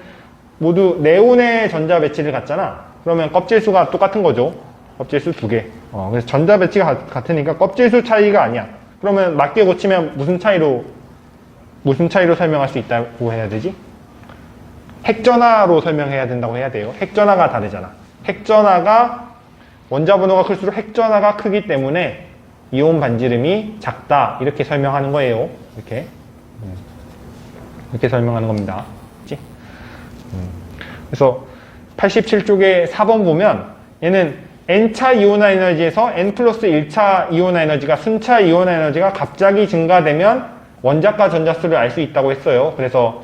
모두 네온의 전자 배치를 갖잖아. 그러면 껍질수가 똑같은 거죠. 껍질수 두 개. 그래서 전자 배치가 같으니까 껍질수 차이가 아니야. 그러면 맞게 고치면 무슨 차이로 설명할 수 있다고 해야 되지? 핵전하로 설명해야 된다고 해야 돼요. 핵전하가 다르잖아. 핵전하가 원자 번호가 클수록 핵전하가 크기 때문에 이온 반지름이 작다. 이렇게 설명하는 거예요. 이렇게 설명하는 겁니다. 그치? 그래서 87쪽에 4번 보면 얘는 N차 이온화 에너지에서 N 플러스 1차 이온화 에너지가 순차 이온화 에너지가 갑자기 증가되면 원자과 전자수를 알 수 있다고 했어요. 그래서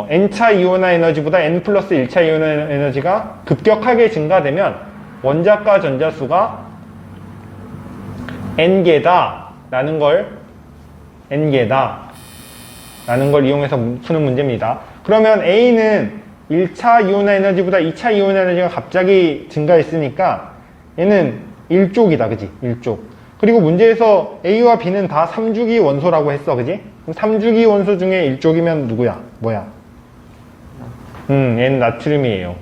N차 이온화 에너지보다 N 플러스 1차 이온화 에너지가 급격하게 증가되면 원자과 전자수가 N개다 라는 걸 이용해서 푸는 문제입니다. 그러면 A는 1차 이온화 에너지보다 2차 이온화 에너지가 갑자기 증가했으니까 얘는 1족이다. 그지? 1족. 그리고 문제에서 A와 B는 다 3주기 원소라고 했어. 그지? 그럼 3주기 원소 중에 1족이면 누구야? 뭐야? 얘는 나트륨이에요.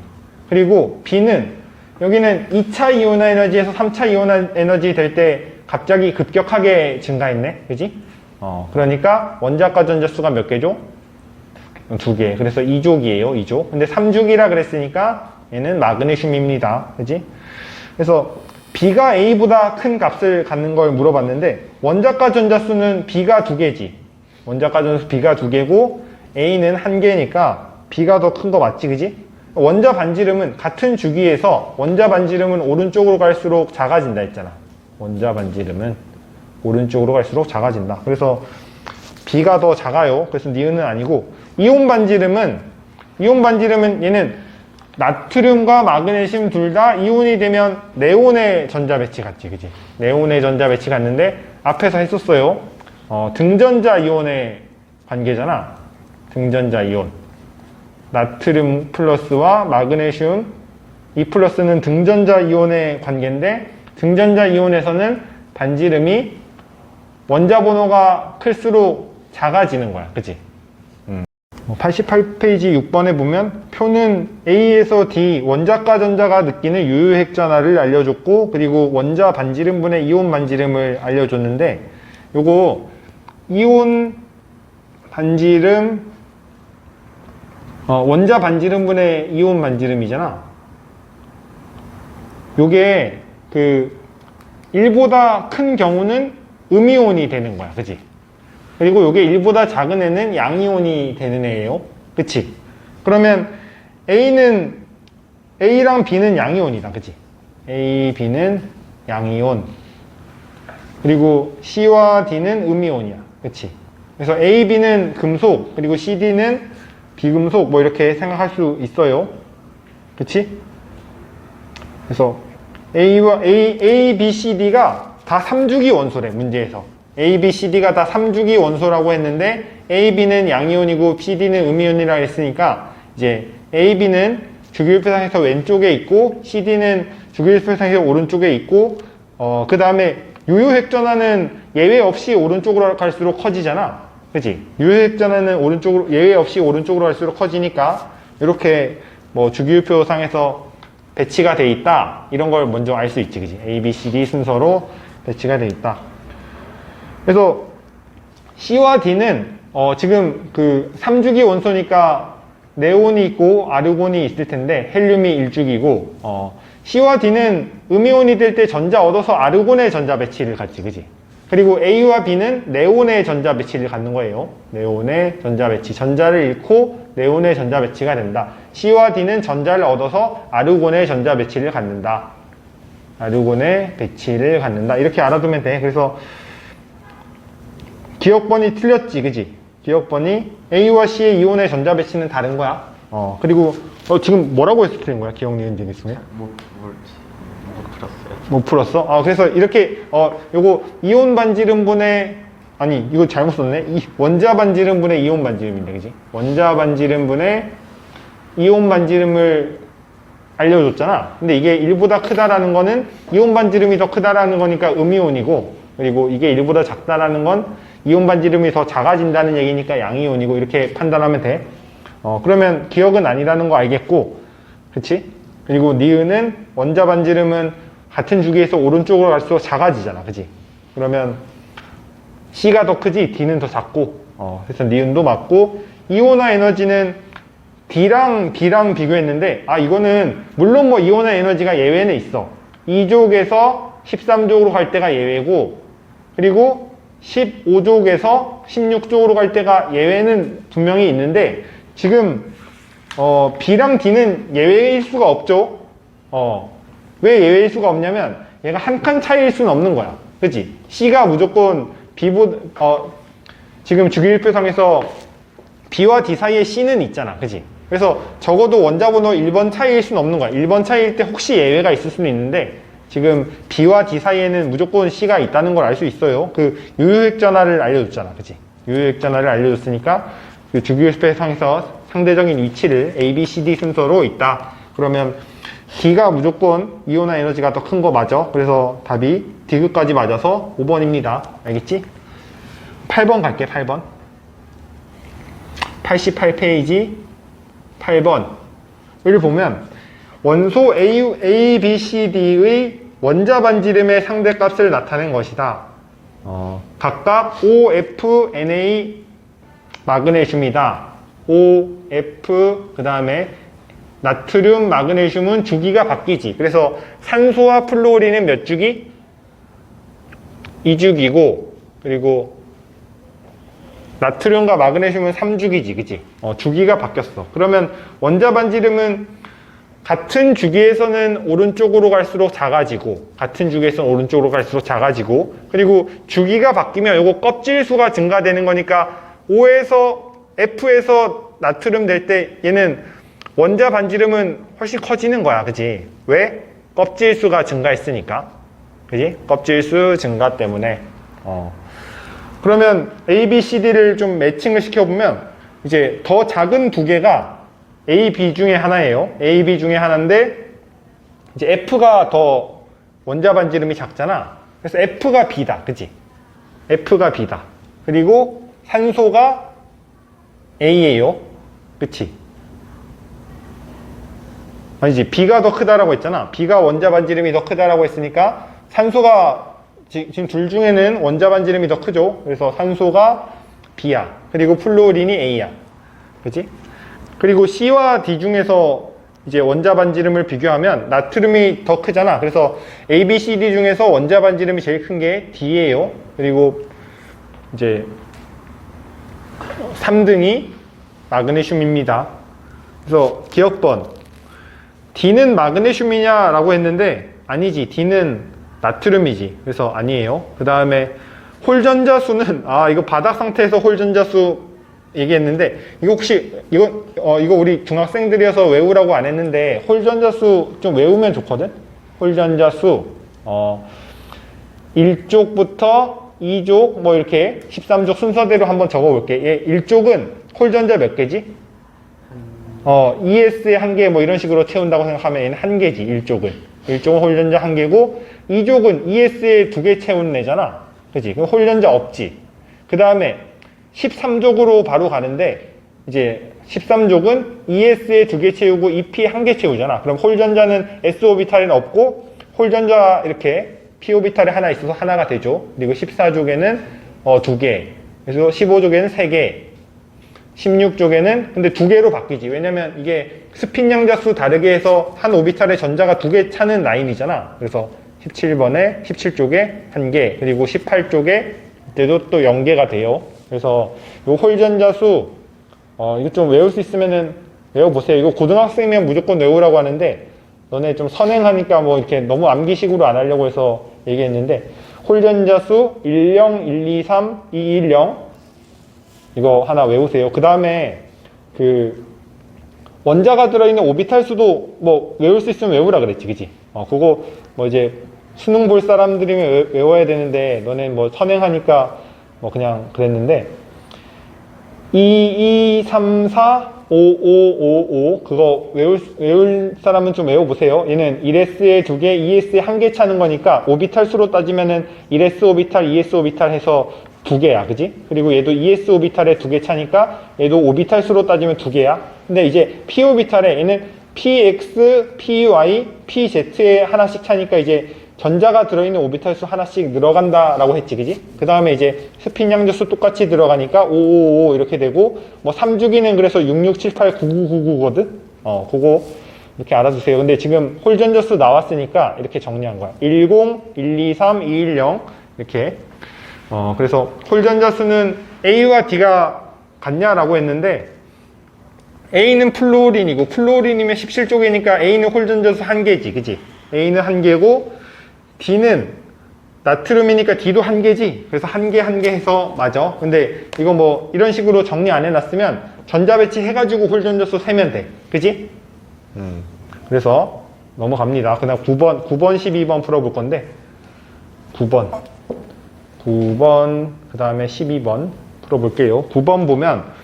그리고 B는 여기는 2차 이온화 에너지에서 3차 이온화 에너지 될 때 갑자기 급격하게 증가했네. 그지? 그러니까 원자과 전자수가 몇 개죠? 2개. 그래서 2족이에요. 2족. 근데 3족이라 그랬으니까 얘는 마그네슘입니다. 그지? 그래서 B가 A보다 큰 값을 갖는 걸 물어봤는데 원자과 전자수는 B가 2개지. 원자과 전자수 B가 2개고 A는 1개니까 B가 더 큰 거 맞지? 그지? 원자 반지름은 같은 주기에서 원자 반지름은 오른쪽으로 갈수록 작아진다 했잖아. 원자 반지름은 오른쪽으로 갈수록 작아진다. 그래서 B가 더 작아요. 그래서 니은은 아니고 이온 반지름은 얘는 나트륨과 마그네슘 둘 다 이온이 되면 네온의 전자 배치 같지, 그지? 네온의 전자 배치 같는데 앞에서 했었어요. 등전자 이온의 관계잖아. 등전자 이온. 나트륨 플러스와 마그네슘 2 플러스는 등전자 이온의 관계인데 등전자 이온에서는 반지름이 원자 번호가 클수록 작아지는 거야. 그치? 88페이지 6번에 보면 표는 A에서 D 원자과 전자가 느끼는 유효핵전하를 알려줬고 그리고 원자 반지름분의 이온 반지름을 알려줬는데 요거 이온 반지름 원자 반지름분의 이온 반지름이잖아. 요게 그 1보다 큰 경우는 음이온이 되는 거야. 그치? 그리고 요게 1보다 작은 애는 양이온이 되는 애예요. 그치? 그러면 A랑 B는 양이온이다. 그치? A, B는 양이온. 그리고 C와 D는 음이온이야. 그치? 그래서 A, B는 금속, 그리고 C, D는 비금속, 뭐 이렇게 생각할 수 있어요. 그치? 그래서 A, B, C, D가 다 3주기 원소래, 문제에서. A, B, C, D가 다 3주기 원소라고 했는데 A, B는 양이온이고 C, D는 음이온이라 했으니까 이제 A, B는 주기율표상에서 왼쪽에 있고 C, D는 주기율표상에서 오른쪽에 있고 그 다음에 유효핵전하는 예외 없이 오른쪽으로 갈수록 커지잖아. 그치? 유효핵전하는 오른쪽으로 예외 없이 오른쪽으로 갈수록 커지니까 이렇게 뭐 주기율표상에서 배치가 돼 있다 이런 걸 먼저 알 수 있지. 그치? A, B, C, D 순서로 배치가 돼 있다. 그래서 C와 D는 지금 그 3주기 원소니까 네온이 있고 아르곤이 있을 텐데 헬륨이 1주기고 C와 D는 음이온이 될 때 전자 얻어서 아르곤의 전자 배치를 갖지. 그지? 그리고 A와 B는 네온의 전자 배치를 갖는 거예요. 네온의 전자 배치. 전자를 잃고 네온의 전자 배치가 된다. C와 D는 전자를 얻어서 아르곤의 전자 배치를 갖는다. 아르곤의 배치를 갖는다. 이렇게 알아두면 돼. 그래서 기억번이 틀렸지, 그지? 기억번이 A와 C의 이온의 전자 배치는 다른 거야. 그리고 지금 뭐라고 해서 틀린 거야? 기억, 니은, 디귿 중에? 못 풀었어요. 못 풀었어? 그래서 이렇게, 요거, 이온 반지름분의, 아니, 이거 잘못 썼네? 원자 반지름분의 이온 반지름인데, 그지? 원자 반지름분의 이온 반지름을 알려줬잖아. 근데 이게 1보다 크다라는 거는 이온 반지름이 더 크다라는 거니까 음이온이고, 그리고 이게 1보다 작다라는 건 이온 반지름이 더 작아진다는 얘기니까 양이온이고, 이렇게 판단하면 돼. 그러면 기억은 아니라는 거 알겠고, 그치? 그리고 니은은 원자 반지름은 같은 주기에서 오른쪽으로 갈수록 작아지잖아. 그치? 그러면 C가 더 크지 D는 더 작고, 그래서 니은도 맞고, 이온화 에너지는 D랑 B랑 비교했는데, 이거는 물론 뭐 이온화 에너지가 예외는 있어. 2족에서 13족으로 갈 때가 예외고, 그리고 15족에서 16족으로 갈 때가 예외는 분명히 있는데, 지금 B랑 D는 예외일 수가 없죠. 왜 예외일 수가 없냐면 얘가 한 칸 차이일 수는 없는 거야. 그치? C가 무조건 B보다 지금 주기율표상에서 B와 D 사이에 C는 있잖아. 그치? 그래서 적어도 원자번호 1번 차이일 수는 없는 거야. 1번 차이일 때 혹시 예외가 있을 수는 있는데 지금 B와 D 사이에는 무조건 C가 있다는 걸 알 수 있어요. 그 유효액전화를 알려줬잖아. 그치? 유효액전화를 알려줬으니까 그 주기율표상에서 상대적인 위치를 A, B, C, D 순서로 있다. 그러면 D가 무조건 이온화 에너지가 더 큰 거 맞아. 그래서 답이 D급까지 맞아서 5번입니다. 알겠지? 8번 갈게, 8번. 88페이지 8번. 여기 보면 원소 A, B, C, D의 원자 반지름의 상대값을 나타낸 것이다. 각각 O, F, Na 마그네슘이다. O, F, 그 다음에 나트륨, 마그네슘은 주기가 바뀌지. 그래서 산소와 플루오린은 몇 주기? 2주기고, 그리고 나트륨과 마그네슘은 3주기지, 그치? 주기가 바뀌었어. 그러면 원자 반지름은 같은 주기에서는 오른쪽으로 갈수록 작아지고, 같은 주기에서는 오른쪽으로 갈수록 작아지고, 그리고 주기가 바뀌면 이거 껍질 수가 증가되는 거니까 O에서 F에서 나트륨 될 때 얘는 원자 반지름은 훨씬 커지는 거야. 그치? 왜? 껍질 수가 증가했으니까. 그치? 껍질 수 증가 때문에. 그러면 A, B, C, D를 좀 매칭을 시켜보면 이제 더 작은 두 개가 A, B 중에 하나예요. A, B 중에 하나인데 이제 F가 더 원자 반지름이 작잖아. 그래서 F가 B다. 그치? F가 B다. 그리고 산소가 A예요. 그치? 아니지. B가 더 크다라고 했잖아. B가 원자 반지름이 더 크다라고 했으니까 산소가 지금 둘 중에는 원자 반지름이 더 크죠. 그래서 산소가 B야. 그리고 플루오린이 A야. 그치? 그리고 C와 D 중에서 이제 원자 반지름을 비교하면 나트륨이 더 크잖아. 그래서 A, B, C, D 중에서 원자 반지름이 제일 큰 게 D예요. 그리고 이제 3등이 마그네슘입니다. 그래서 기억번 D는 마그네슘이냐 라고 했는데 아니지. D는 나트륨이지. 그래서 아니에요. 그 다음에 홀전자 수는 이거 바닥 상태에서 홀전자 수 얘기했는데 이거 혹시 이거 우리 중학생들이어서 외우라고 안 했는데 홀전자 수 좀 외우면 좋거든. 홀전자 수 1족부터 2족 뭐 이렇게 13족 순서대로 한번 적어 볼게. 얘 1족은 홀전자 몇 개지? ES에 한 개 뭐 이런 식으로 채운다고 생각하면 얘는 한 개지. 1족은 홀전자 한 개고 2족은 ES에 두 개 채우는 애잖아. 그치? 그럼 홀전자 없지. 그 다음에 13족으로 바로 가는데 이제 13족은 ES에 두 개 채우고 EP 한 개 채우잖아. 그럼 홀전자는 S오비탈에는 없고 홀전자 이렇게 P오비탈에 하나 있어서 하나가 되죠. 그리고 14족에는 두 개. 그래서 15족에는 세 개. 16족에는 근데 두 개로 바뀌지. 왜냐면 이게 스핀 양자수 다르게 해서 한 오비탈에 전자가 두 개 차는 라인이잖아. 그래서 17번에 17쪽에 한 개, 그리고 18쪽에 이때도 또 0개가 돼요. 그래서 요 홀전자 수 이거 좀 외울 수 있으면은 외워보세요. 이거 고등학생이면 무조건 외우라고 하는데 너네 좀 선행하니까 뭐 이렇게 너무 암기식으로 안 하려고 해서 얘기했는데 홀전자 수 10, 123, 210 이거 하나 외우세요. 그 다음에 그 원자가 들어있는 오비탈 수도 뭐 외울 수 있으면 외우라 그랬지, 그지? 그거 뭐 이제 수능 볼 사람들이면 외워야 되는데 너네 뭐 선행하니까 뭐 그냥 그랬는데 2, 2, 3, 4, 5, 5, 5, 5 그거 외울 사람은 좀 외워보세요. 얘는 1s에 2개, 2s에 1개 차는 거니까 오비탈 수로 따지면은 1s 오비탈, 2s 오비탈 해서 2개야, 그지? 그리고 얘도 2s 오비탈에 2개 차니까 얘도 오비탈 수로 따지면 2개야. 근데 이제 p 오비탈에 얘는 px, py, pz에 하나씩 차니까 이제 전자가 들어있는 오비탈 수 하나씩 늘어간다라고 했지, 그지? 그 다음에 이제 스핀 양조수 똑같이 들어가니까 555 이렇게 되고, 뭐 3주기는 그래서 66789999거든? 그거 이렇게 알아두세요. 근데 지금 홀 전자수 나왔으니까 이렇게 정리한 거야. 10, 123, 210 이렇게. 그래서 홀 전자수는 A와 D가 같냐라고 했는데, A는 플루오린이고, 플루오린이면 17쪽이니까 A는 홀 전자수 1개지, 그지? A는 1개고, D는 나트륨이니까 D도 1개지. 그래서 1개, 1개 해서 맞아. 근데 이거 뭐 이런 식으로 정리 안 해놨으면 전자 배치 해가지고 홀 전자수 세면 돼. 그지? 그래서 넘어갑니다. 그 다음 9번, 12번 풀어볼 건데 9번, 그 다음에 12번 풀어볼게요. 9번 보면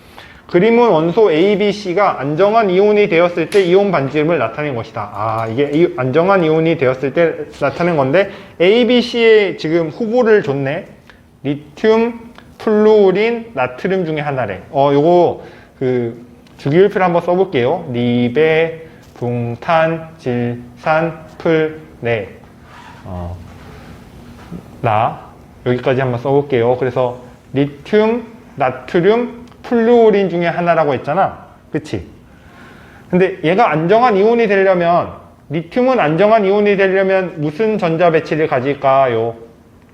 그림은 원소 A, B, C가 안정한 이온이 되었을 때 이온 반지름을 나타낸 것이다. 이게 안정한 이온이 되었을 때 나타낸 건데 A, B, C에 지금 후보를 줬네. 리튬, 플루오린, 나트륨 중에 하나래. 요거 그 주기율표를 한번 써볼게요. 리베, 붕탄, 질산, 플, 네. 여기까지 한번 써볼게요. 그래서 리튬, 나트륨, 플루오린 중에 하나라고 했잖아. 그치? 근데 얘가 안정한 이온이 되려면, 리튬은 안정한 이온이 되려면 무슨 전자 배치를 가질까요?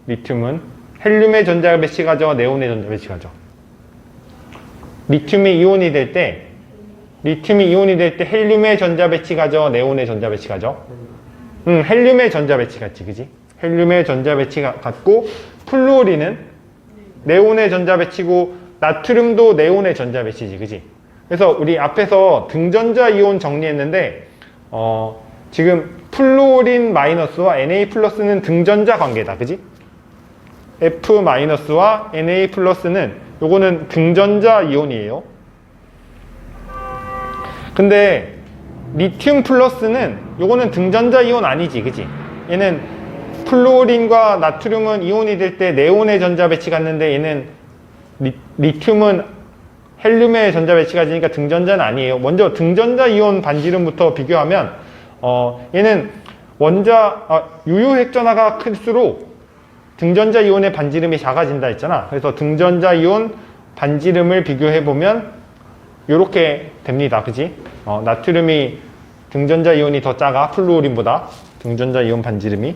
리튬은 헬륨의 전자 배치 가져, 네온의 전자 배치 가져. 리튬이 이온이 될 때 헬륨의 전자 배치 가져, 네온의 전자 배치 가져. 헬륨의 전자 배치 같지, 그지? 헬륨의 전자 배치가 같고, 플루오린은 네온의 전자 배치고, 나트륨도 네온의 전자 배치지, 그지? 그래서 우리 앞에서 등전자 이온 정리했는데, 지금 플루오린 마이너스와 Na 플러스는 등전자 관계다, 그지? F 마이너스와 Na 플러스는 요거는 등전자 이온이에요. 근데 리튬 플러스는 요거는 등전자 이온 아니지, 그지? 얘는 플루오린과 나트륨은 이온이 될 때 네온의 전자 배치 같는데 얘는 리튬은 헬륨의 전자 배치가 지니까 등전자는 아니에요. 먼저 등전자 이온 반지름부터 비교하면 얘는 유효 핵전하가 클수록 등전자 이온의 반지름이 작아진다 했잖아. 그래서 등전자 이온 반지름을 비교해 보면 이렇게 됩니다. 그지? 나트륨이 등전자 이온이 더 작아. 플루오린보다 등전자 이온 반지름이.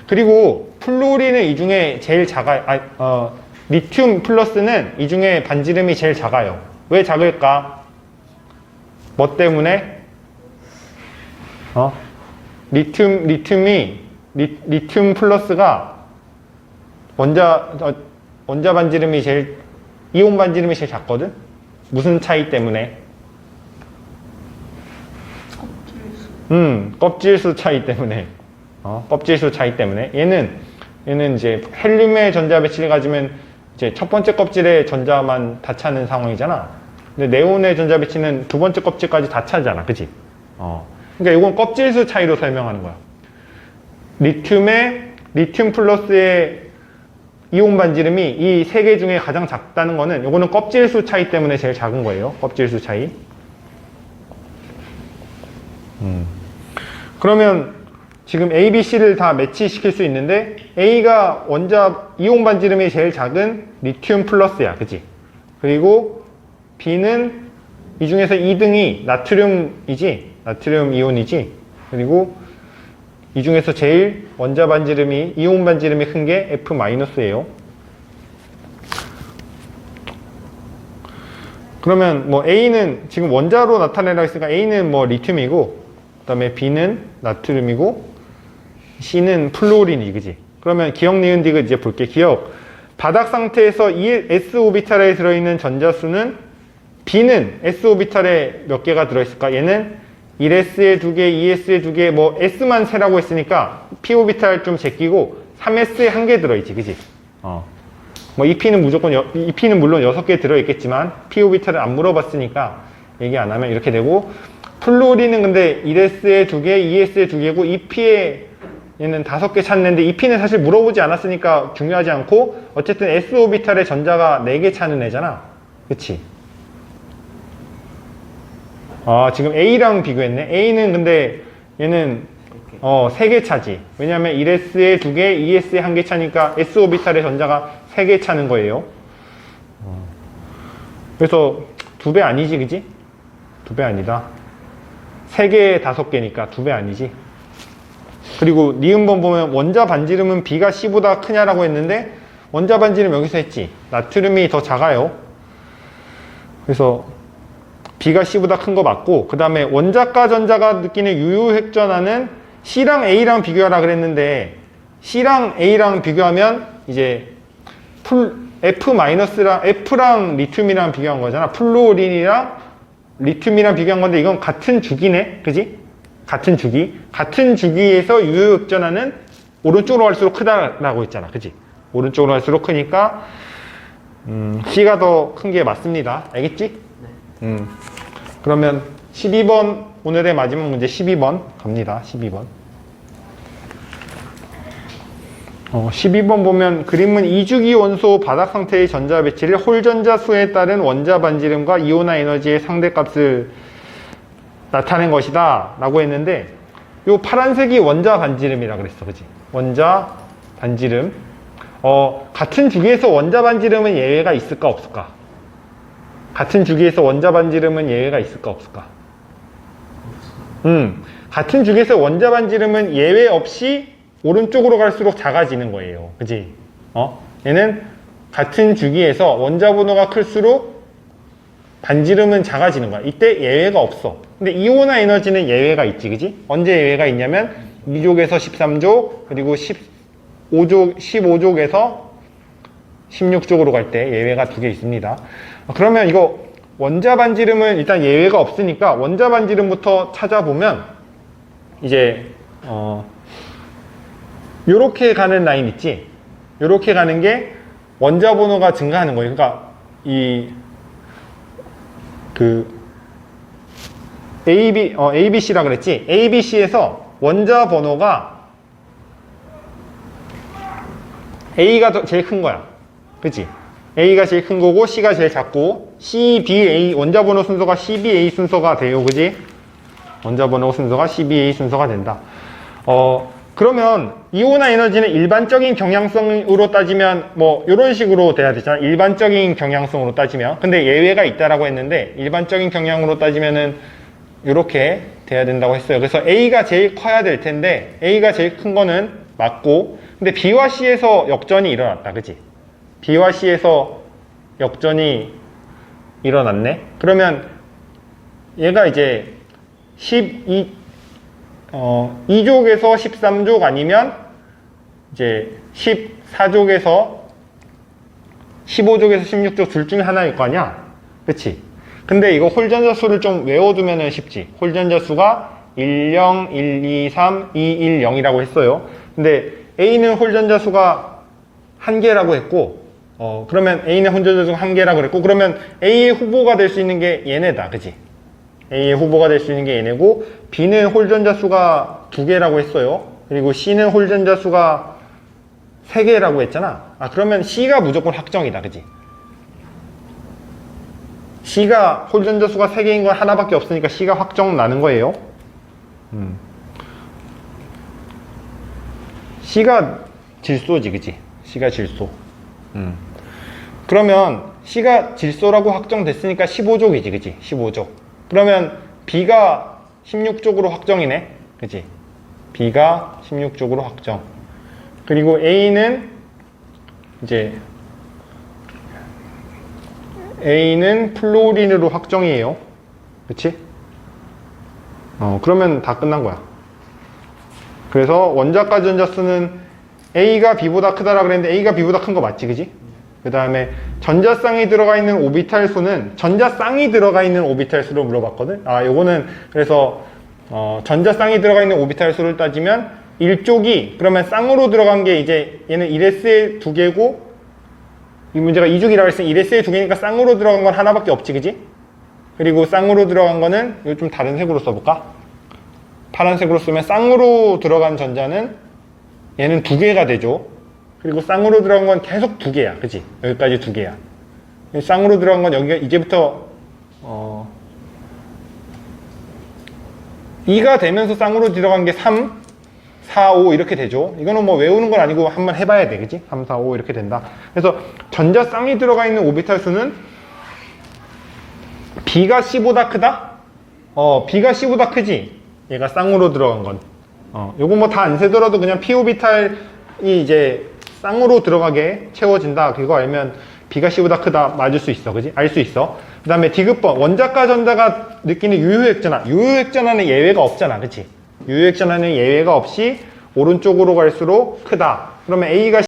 그리고 플루오린은 이 중에 제일 작아요. 리튬 플러스는 이 중에 반지름이 제일 작아요. 왜 작을까? 뭐 때문에? 리튬 플러스가 원자 반지름이 이온 반지름이 제일 작거든? 무슨 차이 때문에? 껍질수 차이 때문에. 껍질수 차이 때문에. 얘는 이제 헬륨의 전자 배치를 가지면 이제 첫 번째 껍질에 전자만 다 차는 상황이잖아. 근데 네온의 전자 배치는 두 번째 껍질까지 다 차잖아, 그치? 그러니까 이건 껍질수 차이로 설명하는 거야. 리튬 플러스의 이온 반지름이 이 세 개 중에 가장 작다는 거는 이거는 껍질수 차이 때문에 제일 작은 거예요. 껍질수 차이. 그러면 지금 A, B, C를 다 매치시킬 수 있는데 A가 이온 반지름이 제일 작은 리튬 플러스야, 그치? 그리고 B는 이 중에서 2등이 나트륨이지, 나트륨 이온이지. 그리고 이 중에서 제일 이온 반지름이 큰 게 F 마이너스예요. 그러면 뭐 A는 지금 원자로 나타내라 했으니까 A는 뭐 리튬이고, 그 다음에 B는 나트륨이고, C는 플루오린이, 그지? 그러면 기억, 니은, 디귿 이제 볼게. 기억. 바닥 상태에서 S 오비탈에 들어있는 전자수는 B는 S 오비탈에 몇 개가 들어있을까? 얘는 1S에 2개, 2S에 2개, 뭐 S만 세라고 했으니까 P 오비탈 좀 제끼고 3S에 1개 들어있지, 그지? 뭐 이 P는 이 P는 물론 6개 들어있겠지만 P 오비탈을 안 물어봤으니까 얘기 안 하면 이렇게 되고, 플루리는 근데 1S에 2개, 2S에 2개고 이 P에 얘는 5개 찾는데 이 P는 사실 물어보지 않았으니까 중요하지 않고, 어쨌든 S 오비탈에 전자가 4개 차는 애잖아, 그치? 지금 A랑 비교했네. A는 근데 얘는 3개 차지. 왜냐면 1S에 2개, 2S에 1개 차니까 S 오비탈의 전자가 3개 차는 거예요. 그래서 2배 아니지, 그지? 2배 아니다. 3개, 5개니까 2배 아니지. 그리고 니은번 보면 원자 반지름은 B가 C보다 크냐라고 했는데, 원자 반지름 여기서 했지. 나트륨이 더 작아요. 그래서 B가 C보다 큰 거 맞고, 그 다음에 원자가 전자가 느끼는 유효핵전하는 C랑 A랑 비교하라 그랬는데, C랑 A랑 비교하면 이제 F랑 리튬이랑 비교한 거잖아. 플루오린이랑 리튬이랑 비교한 건데, 이건 같은 주기네, 그지? 같은 주기. 같은 주기에서 유효핵전하는 오른쪽으로 갈수록 크다라고 했잖아, 그지? 오른쪽으로 갈수록 크니까 C가 더 큰 게 맞습니다. 알겠지? 그러면 12번, 오늘의 마지막 문제 12번 갑니다. 12번. 12번 보면 그림은 이주기 원소 바닥 상태의 전자 배치를 홀 전자 수에 따른 원자 반지름과 이온화 에너지의 상대값을 나타낸 것이다 라고 했는데, 요 파란색이 원자 반지름이라 그랬어, 그치? 원자 반지름. 같은 주기에서 원자 반지름은 예외가 있을까 없을까? 같은 주기에서 원자 반지름은 예외가 있을까 없을까? 같은 주기에서 원자 반지름은 예외 없이 오른쪽으로 갈수록 작아지는 거예요, 그치? 얘는 같은 주기에서 원자 번호가 클수록 반지름은 작아지는 거야. 이때 예외가 없어. 근데 이온화 에너지는 예외가 있지, 그지? 언제 예외가 있냐면 2족에서 13족, 그리고 15족에서 16족으로 갈 때 예외가 2개 있습니다. 그러면 이거 원자 반지름은 일단 예외가 없으니까 원자 반지름부터 찾아보면, 이제 요렇게 가는 라인 있지? 요렇게 가는 게 원자 번호가 증가하는 거예요. 그러니까 ABC라 그랬지? ABC에서 원자 번호가 A가 제일 큰 거야. 그치? A가 제일 큰 거고 C가 제일 작고, CBA, 원자 번호 순서가 CBA 순서가 돼요. 그지? 원자 번호 순서가 CBA 순서가 된다. 그러면 이온화 에너지는 일반적인 경향성으로 따지면 뭐 이런 식으로 돼야 되잖아. 일반적인 경향성으로 따지면. 근데 예외가 있다라고 했는데, 일반적인 경향으로 따지면은 이렇게 돼야 된다고 했어요. 그래서 A가 제일 커야 될 텐데, A가 제일 큰 거는 맞고, 근데 B와 C에서 역전이 일어났다, 그치? B와 C에서 역전이 일어났네. 그러면 얘가 이제 2족에서 13족 아니면 이제 14족에서 15족에서 16족 둘 중에 하나일 거 아니야, 그치? 근데 이거 홀전자 수를 좀 외워두면 쉽지. 홀전자 수가 10, 1, 2, 3, 2, 1, 0이라고 했어요. 근데 A는 홀전자 수가 1개라고 했고, 그러면 A는 홀전자 수가 1개라고 그랬고, 그러면 A의 후보가 될 수 있는 게 얘네다, 그치? A의 후보가 될 수 있는 게 얘네고, B는 홀전자 수가 2개라고 했어요. 그리고 C는 홀전자 수가 3개라고 했잖아. 그러면 C가 무조건 확정이다, 그치? C가 홀전자 수가 3개인 건 하나밖에 없으니까 C가 확정 나는 거예요. C가 질소지, 그치? C가 질소. 그러면 C가 질소라고 확정됐으니까 15족이지, 그치? 15족. 그러면 B가 16족으로 확정이네, 그치? B가 16족으로 확정. 그리고 A는 이제 A는 플루오린으로 확정이에요, 그치? 그러면 다 끝난 거야. 그래서 원자가 전자 수는 A가 B보다 크다라 그랬는데 A가 B보다 큰 거 맞지, 그지? 그 다음에 전자쌍이 들어가 있는 오비탈 수는 전자쌍이 들어가 있는 오비탈 수로 물어봤거든. 아, 요거는 그래서 전자쌍이 들어가 있는 오비탈 수를 따지면 일쪽이 그러면 쌍으로 들어간 게 이제 얘는 1s에 2개고 이 문제가 2죽이라고 했으니 1s에 2개니까 쌍으로 들어간 건 하나밖에 없지, 그지? 그리고 쌍으로 들어간 거는 이거 좀 다른 색으로 써볼까? 파란색으로 쓰면 쌍으로 들어간 전자는 얘는 2개가 되죠. 그리고 쌍으로 들어간 건 계속 2개야, 그지? 여기까지 2개야. 쌍으로 들어간 건 여기가 이제부터 2가 되면서 쌍으로 들어간 게 3, 4, 5 이렇게 되죠. 이거는 뭐 외우는 건 아니고 한번 해봐야 돼, 그지? 3, 4, 5 이렇게 된다. 그래서 전자쌍이 들어가 있는 오비탈 수는 B가 C보다 크다? B가 C보다 크지? 얘가 쌍으로 들어간 건. 요거 뭐 다 안 세더라도 그냥 P 오비탈이 이제 쌍으로 들어가게 채워진다. 그거 알면 B가 C보다 크다. 맞을 수 있어. 그지? 알 수 있어. 그 다음에 디귿번. 원자과 전자가 느끼는 유효액전환. 유효액전환은 예외가 없잖아. 그치? 유효액전환은 예외가 없이 오른쪽으로 갈수록 크다. 그러면 A가